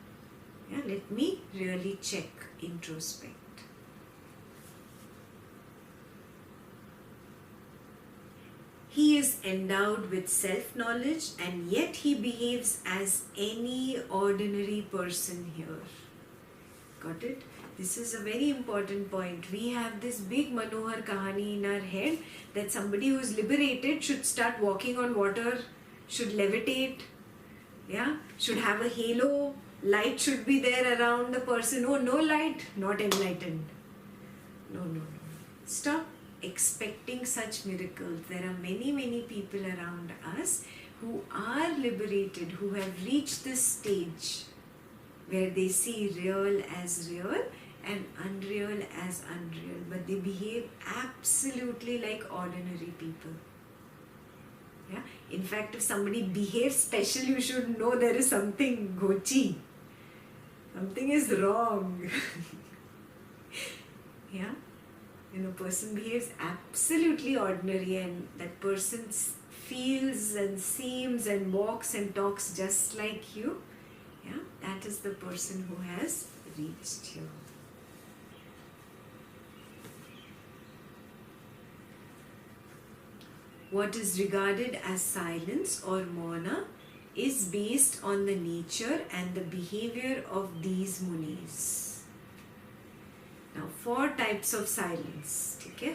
Yeah, let me really check, introspect. He is endowed with self-knowledge and yet he behaves as any ordinary person here. Got it? This is a very important point. We have this big Manohar Kahani in our head that somebody who is liberated should start walking on water, should levitate, yeah, should have a halo, light should be there around the person. Oh, no light, not enlightened. No, no, no. Stop expecting such miracles. There are many, many people around us who are liberated, who have reached this stage where they see real as real and unreal as unreal, but they behave absolutely like ordinary people. Yeah? In fact, if somebody behaves special, you should know there is something gochi. Something is wrong. Yeah? When a person behaves absolutely ordinary and that person feels and seems and walks and talks just like you, yeah, that is the person who has reached you. What is regarded as silence or mauna is based on the nature and the behavior of these munis. Now, 4 types of silence. Okay?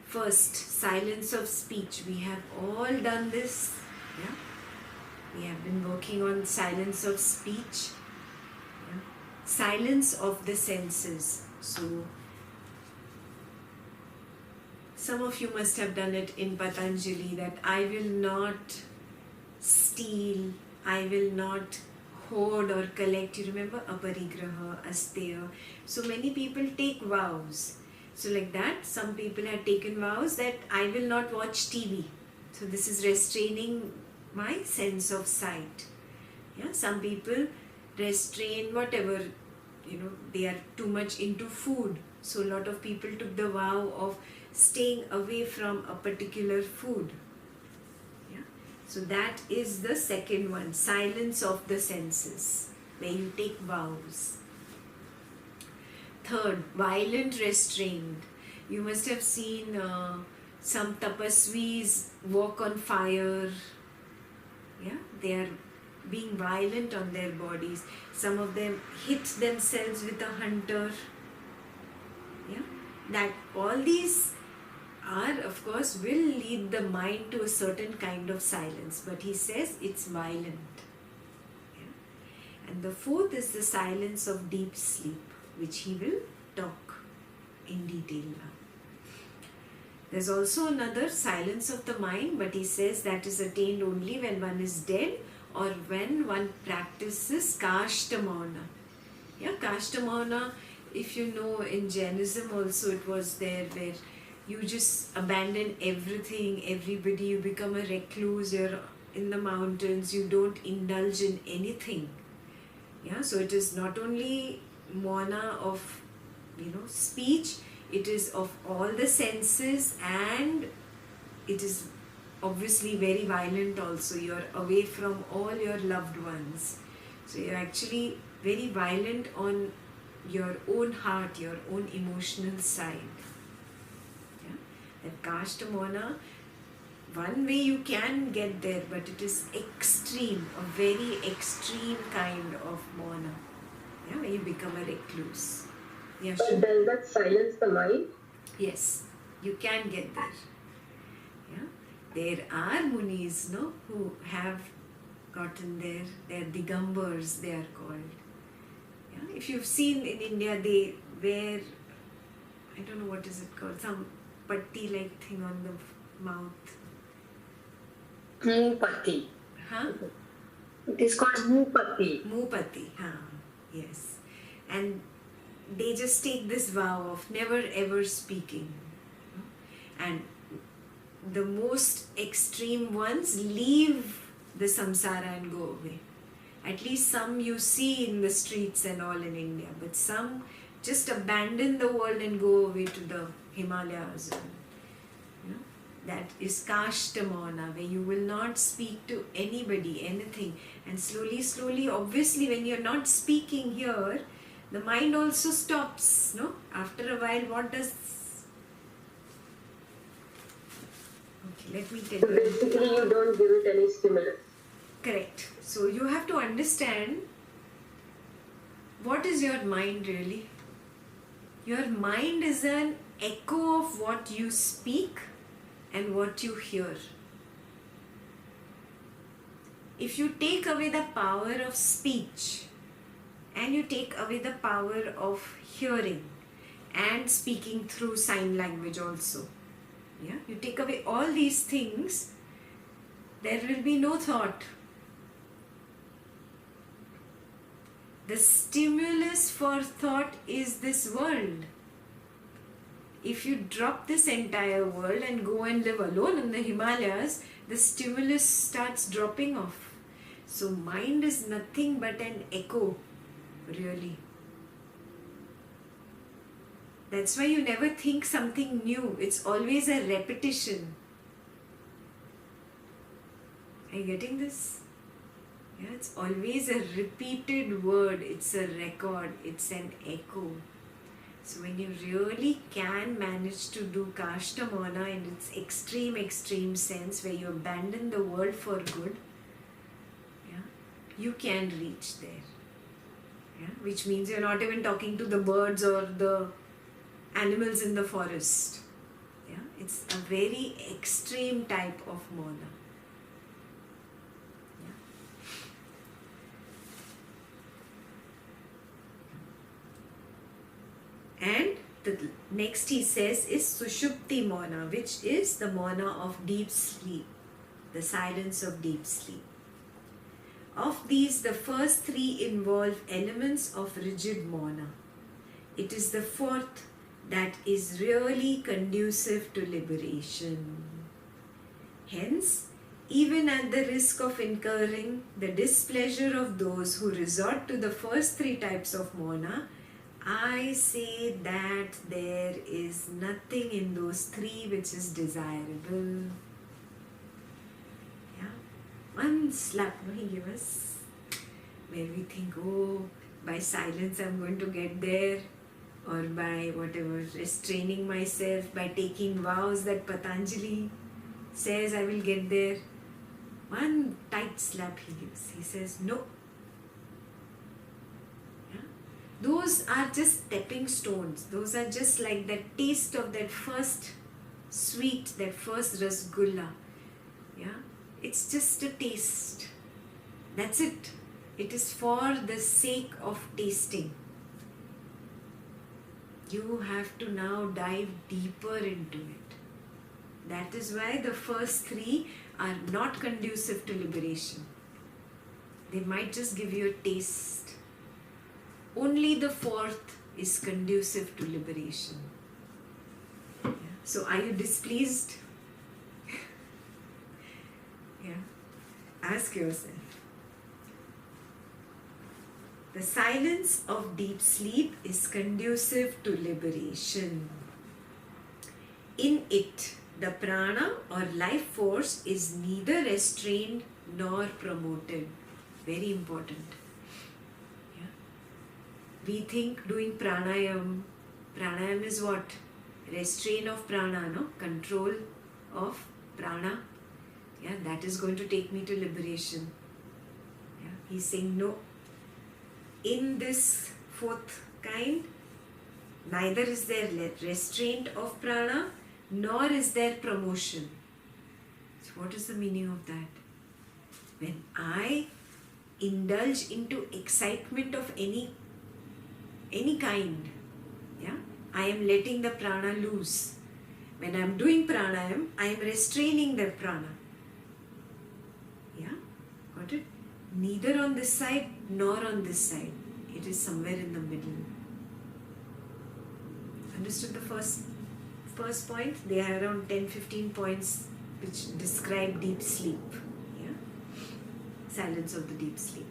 First, silence of speech. We have all done this. Yeah? We have been working on silence of speech. Yeah? Silence of the senses. So, some of you must have done it in Patanjali, that I will not steal, I will not hoard or collect. You remember aparigraha, asteya. So many people take vows. So like that, some people have taken vows that I will not watch TV. So this is restraining my sense of sight. Yeah, some people restrain whatever, they are too much into food. So a lot of people took the vow of staying away from a particular food. Yeah? So that is the second one, silence of the senses, where you take vows. Third, violent restraint. You must have seen some tapasvis walk on fire. Yeah? They are being violent on their bodies. Some of them hit themselves with a hunter. Yeah? That all these are, of course, will lead the mind to a certain kind of silence, but he says it's violent. Yeah? And the fourth is the silence of deep sleep, which he will talk in detail now. There's also another silence of the mind, but he says that is attained only when one is dead or when one practices kashtamana. Yeah, kashtamana, if you know, in Jainism also it was there, where you just abandon everything, everybody, you become a recluse, you're in the mountains, you don't indulge in anything. Yeah, so it is not only mauna of, speech, it is of all the senses, and it is obviously very violent also. You're away from all your loved ones. So you're actually very violent on your own heart, your own emotional side. That kashtamana, one way you can get there, but it is extreme, a very extreme kind of mona. Yeah, where you become a recluse. Yeah, but does that silence the mind? Yes, you can get there. Yeah, there are munis, who have gotten there. They are digambars, they are called. Yeah, if you've seen in India, they wear, I don't know what is it called, some patti like thing on the mouth. Mupatti. Huh? It is called Mupatti. Mupatti, yes. And they just take this vow of never ever speaking. And the most extreme ones leave the samsara and go away. At least some you see in the streets and all in India, but some just abandon the world and go away to the Himalayas. That is kashtamana, where you will not speak to anybody, anything. And slowly, obviously when you're not speaking here, the mind also stops. After a while, what does... Okay, let me tell you. Basically, you don't give it any stimulus. Correct. So you have to understand, what is your mind really? Your mind is an echo of what you speak and what you hear. If you take away the power of speech and you take away the power of hearing and speaking through sign language also, yeah, you take away all these things, there will be no thought. The stimulus for thought is this world. If you drop this entire world and go and live alone in the Himalayas, the stimulus starts dropping off. So mind is nothing but an echo, really. That's why you never think something new. It's always a repetition. Are you getting this? Yeah, it's always a repeated word. It's a record. It's an echo. So when you really can manage to do Kashtamana in its extreme sense, where you abandon the world for good, yeah, you can reach there. Yeah, which means you're not even talking to the birds or the animals in the forest. Yeah, it's a very extreme type of mona. And the next he says is Sushupti Mona, which is the Mona of deep sleep, the silence of deep sleep. Of these, the first three involve elements of rigid Mona. It is the fourth that is really conducive to liberation. Hence, even at the risk of incurring the displeasure of those who resort to the first three types of Mona, I say that there is nothing in those three which is desirable. Yeah, one slap he give us, where we think, oh, by silence I'm going to get there, or by whatever, restraining myself, by taking vows that Patanjali says I will get there. One tight slap he gives. He says, no. Those are just stepping stones. Those are just like that taste of that first sweet, that first rasgulla. Yeah, it's just a taste. That's it. It is for the sake of tasting. You have to now dive deeper into it. That is why the first three are not conducive to liberation. They might just give you a taste. Only the fourth is conducive to liberation. Yeah. So are you displeased? Yeah. Ask yourself. The silence of deep sleep is conducive to liberation. In it, the prana or life force is neither restrained nor promoted. Very important. We think doing pranayam is what? Restraint of prana, no? Control of prana. Yeah, that is going to take me to liberation. Yeah, he's saying no. In this fourth kind, neither is there restraint of prana, nor is there promotion. So what is the meaning of that? When I indulge into excitement of any kind, yeah, I am letting the prana loose. When I am doing pranayam, I am restraining the prana. Yeah, got it? Neither on this side nor on this side. It is somewhere in the middle. Understood the first point? There are around 10-15 points which describe deep sleep. Yeah, silence of the deep sleep.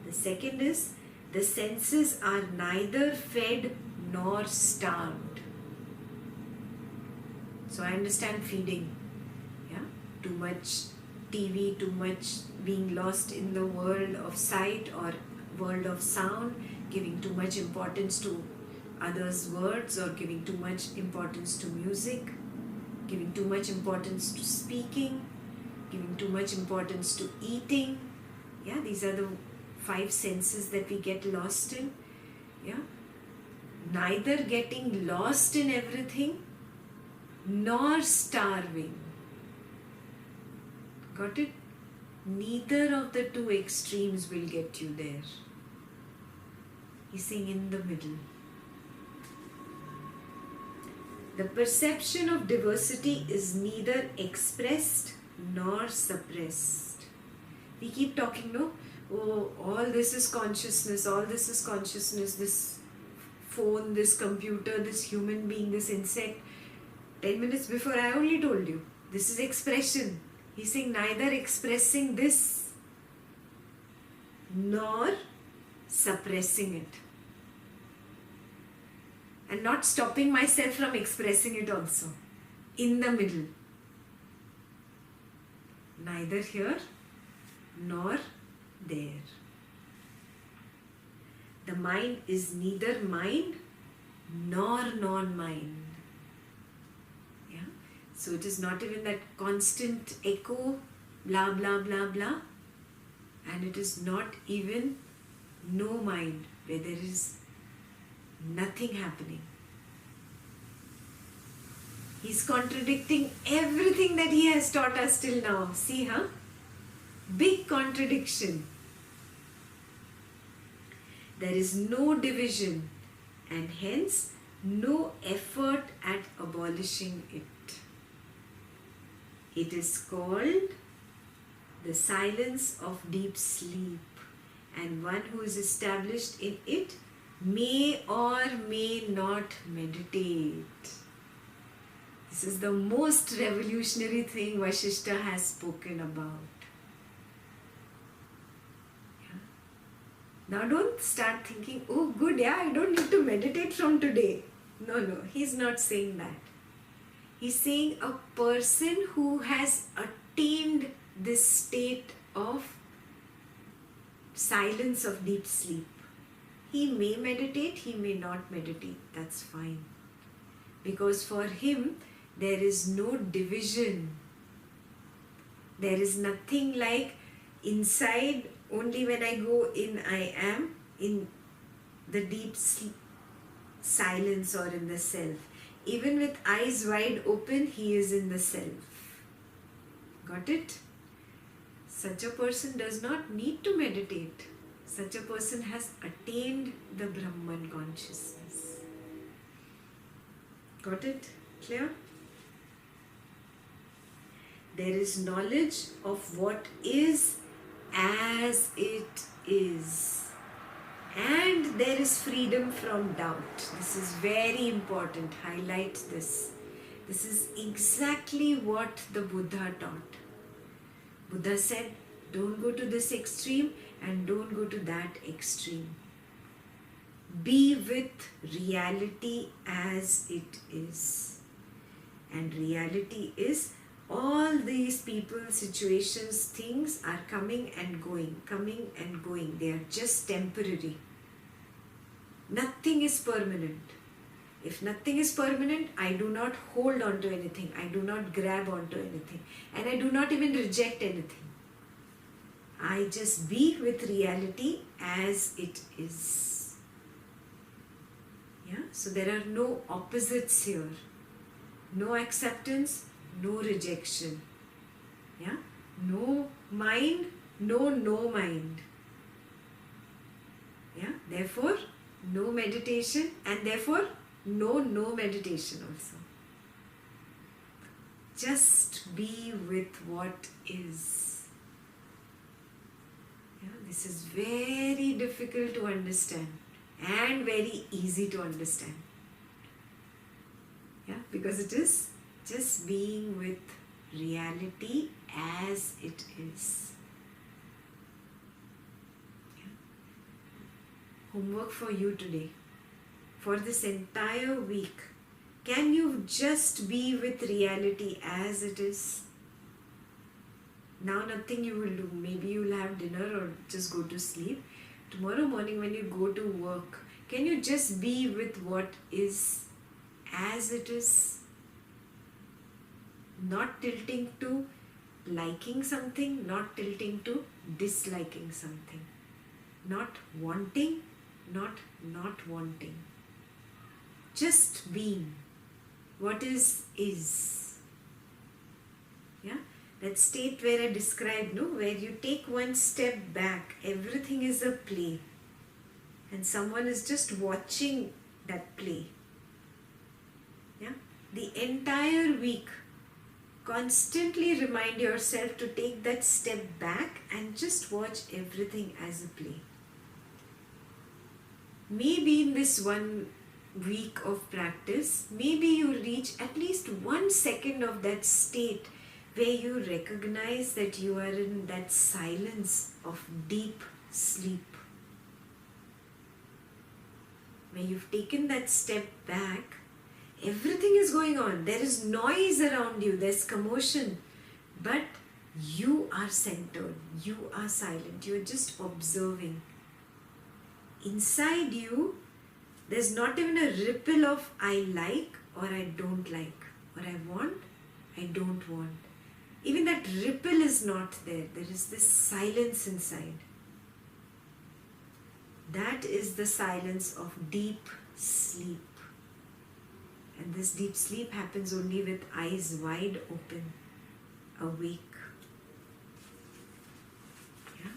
The second is, the senses are neither fed nor starved. So I understand feeding. Yeah, too much TV, too much being lost in the world of sight or world of sound, giving too much importance to others' words, or giving too much importance to music, giving too much importance to speaking, giving too much importance to eating. Yeah, these are the 5 senses that we get lost in. Yeah, neither getting lost in everything nor starving. Got it? Neither of the two extremes will get you there. He's saying in the middle. The perception of diversity is neither expressed nor suppressed. We keep talking, no? Oh, all this is consciousness, all this is consciousness, this phone, this computer, this human being, this insect. 10 minutes before I only told you, this is expression. He's saying neither expressing this nor suppressing it. And not stopping myself from expressing it also. In the middle. Neither here nor there. The mind is neither mind nor non-mind. Yeah? So it is not even that constant echo, blah, blah, blah, blah. And it is not even no mind, where there is nothing happening. He's contradicting everything that he has taught us till now. See, huh? Big contradiction. There is no division and hence no effort at abolishing it. It is called the silence of deep sleep, and one who is established in it may or may not meditate. This is the most revolutionary thing Vasistha has spoken about. Yeah. Now don't start thinking, oh good, yeah, I don't need to meditate from today. No, he's not saying that. He's saying a person who has attained this state of silence of deep sleep. He may meditate, he may not meditate, that's fine. Because for him, there is no division. There is nothing like inside, only when I go in, I am in the deep silence or in the self. Even with eyes wide open, he is in the self. Got it? Such a person does not need to meditate. Such a person has attained the Brahman consciousness. Got it? Clear? There is knowledge of what is as it is. And there is freedom from doubt. This is very important. Highlight this. This is exactly what the Buddha taught. Buddha said, don't go to this extreme and don't go to that extreme. Be with reality as it is. And reality is all these people, situations, things are coming and going, coming and going. They are just temporary. Nothing is permanent. If nothing is permanent, I do not hold on to anything. I do not grab onto anything. And I do not even reject anything. I just be with reality as it is. Yeah? So there are no opposites here. No acceptance, no rejection. Yeah? No mind, no mind. Yeah? Therefore, no meditation, and therefore no meditation also. Just be with what is. Yeah, this is very difficult to understand and very easy to understand. Yeah, because it is just being with reality as it is. Homework for you today. For this entire week, can you just be with reality as it is? Now nothing you will do. Maybe you will have dinner or just go to sleep. Tomorrow morning when you go to work, can you just be with what is as it is? Not tilting to liking something, not tilting to disliking something. Not wanting, not wanting. Just being. What is. Yeah? That state where I described, no? Where you take one step back, everything is a play. And someone is just watching that play. Yeah? The entire week, constantly remind yourself to take that step back and just watch everything as a play. Maybe in this 1 week of practice, maybe you reach at least 1 second of that state where you recognize that you are in that silence of deep sleep. Where you've taken that step back, everything is going on. There is noise around you, there's commotion, but you are centered, you are silent, you are just observing. Inside you, there's not even a ripple of I like or I don't like, or I want, I don't want. Even that ripple is not there. There is this silence inside. That is the silence of deep sleep. And this deep sleep happens only with eyes wide open, awake. Yeah?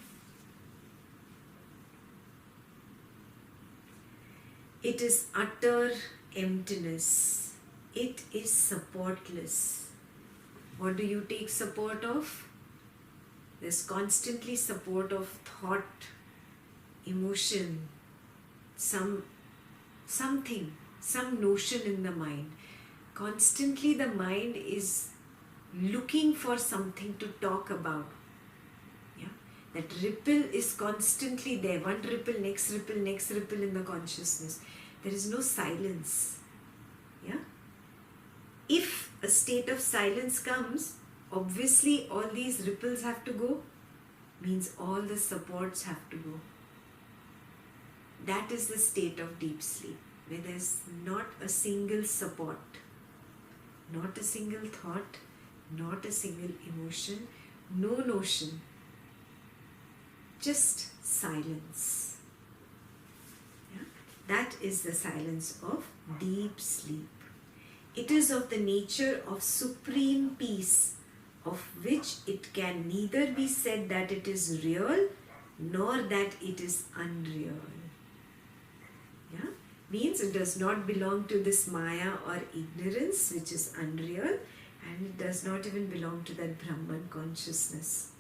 It is utter emptiness. It is supportless. What do you take support of? There's constantly support of thought, emotion, something, some notion in the mind. Constantly the mind is looking for something to talk about. Yeah? That ripple is constantly there. One ripple, next ripple in the consciousness. There is no silence. Yeah? If a state of silence comes, obviously all these ripples have to go, means all the supports have to go. That is the state of deep sleep, where there's not a single support, not a single thought, not a single emotion, no notion, just silence. Yeah? That is the silence of deep sleep. It is of the nature of supreme peace, of which it can neither be said that it is real nor that it is unreal. Yeah? Means it does not belong to this Maya or ignorance, which is unreal, and it does not even belong to that Brahman consciousness.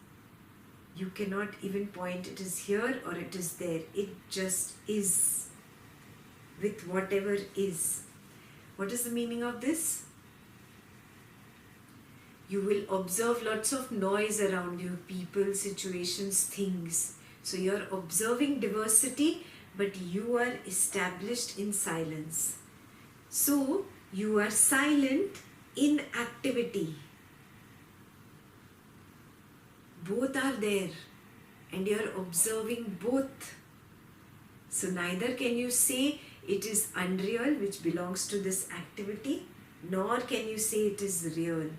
You cannot even point it is here or it is there. It just is with whatever is. What is the meaning of this? You will observe lots of noise around you, people, situations, things. So you're observing diversity, but you are established in silence. So you are silent in activity. Both are there and you're observing both. So neither can you say it is unreal, which belongs to this activity, nor can you say it is real,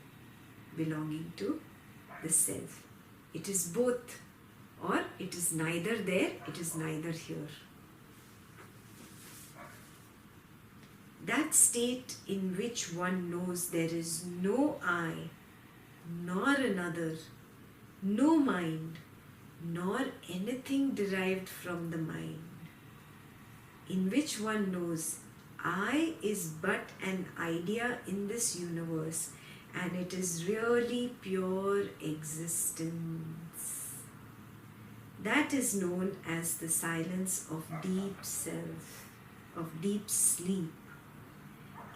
belonging to the self. It is both, or it is neither there, it is neither here. That state in which one knows there is no I, nor another, no mind, nor anything derived from the mind, in which one knows I is but an idea in this universe, and it is really pure existence. That is known as the silence of deep self, of deep sleep.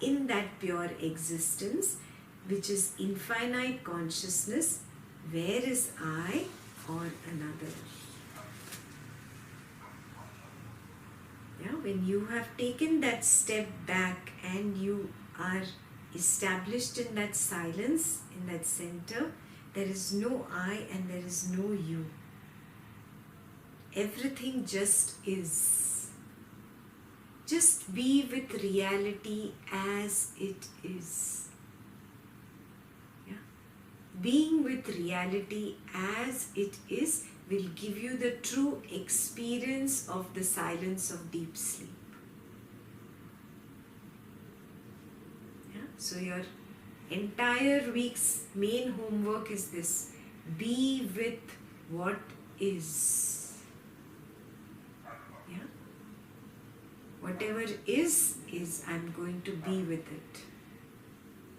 In that pure existence, which is infinite consciousness, where is I or another? Yeah, when you have taken that step back and you are established in that silence, in that center, there is no I and there is no you. Everything just is. Just be with reality as it is. Yeah? Being with reality as it is will give you the true experience of the silence of deep sleep. So your entire week's main homework is this: be with what is. Yeah? Whatever is I'm going to be with it.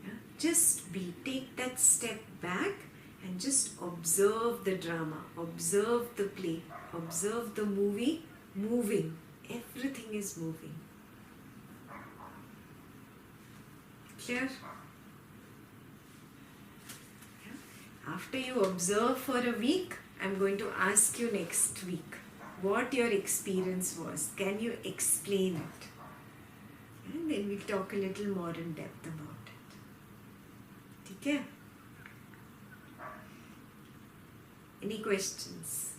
Yeah? Just be. Take that step back and just observe the drama, observe the play, observe the movie moving. Everything is moving. Clear? Yeah? After you observe for a week, I'm going to ask you next week what your experience was. Can you explain it? And then we'll talk a little more in depth about it. Okay? Any questions?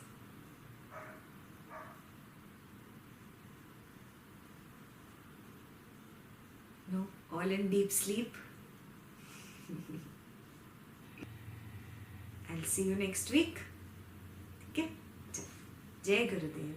No? All in deep sleep? I'll see you next week. Okay? Jai Gurudev.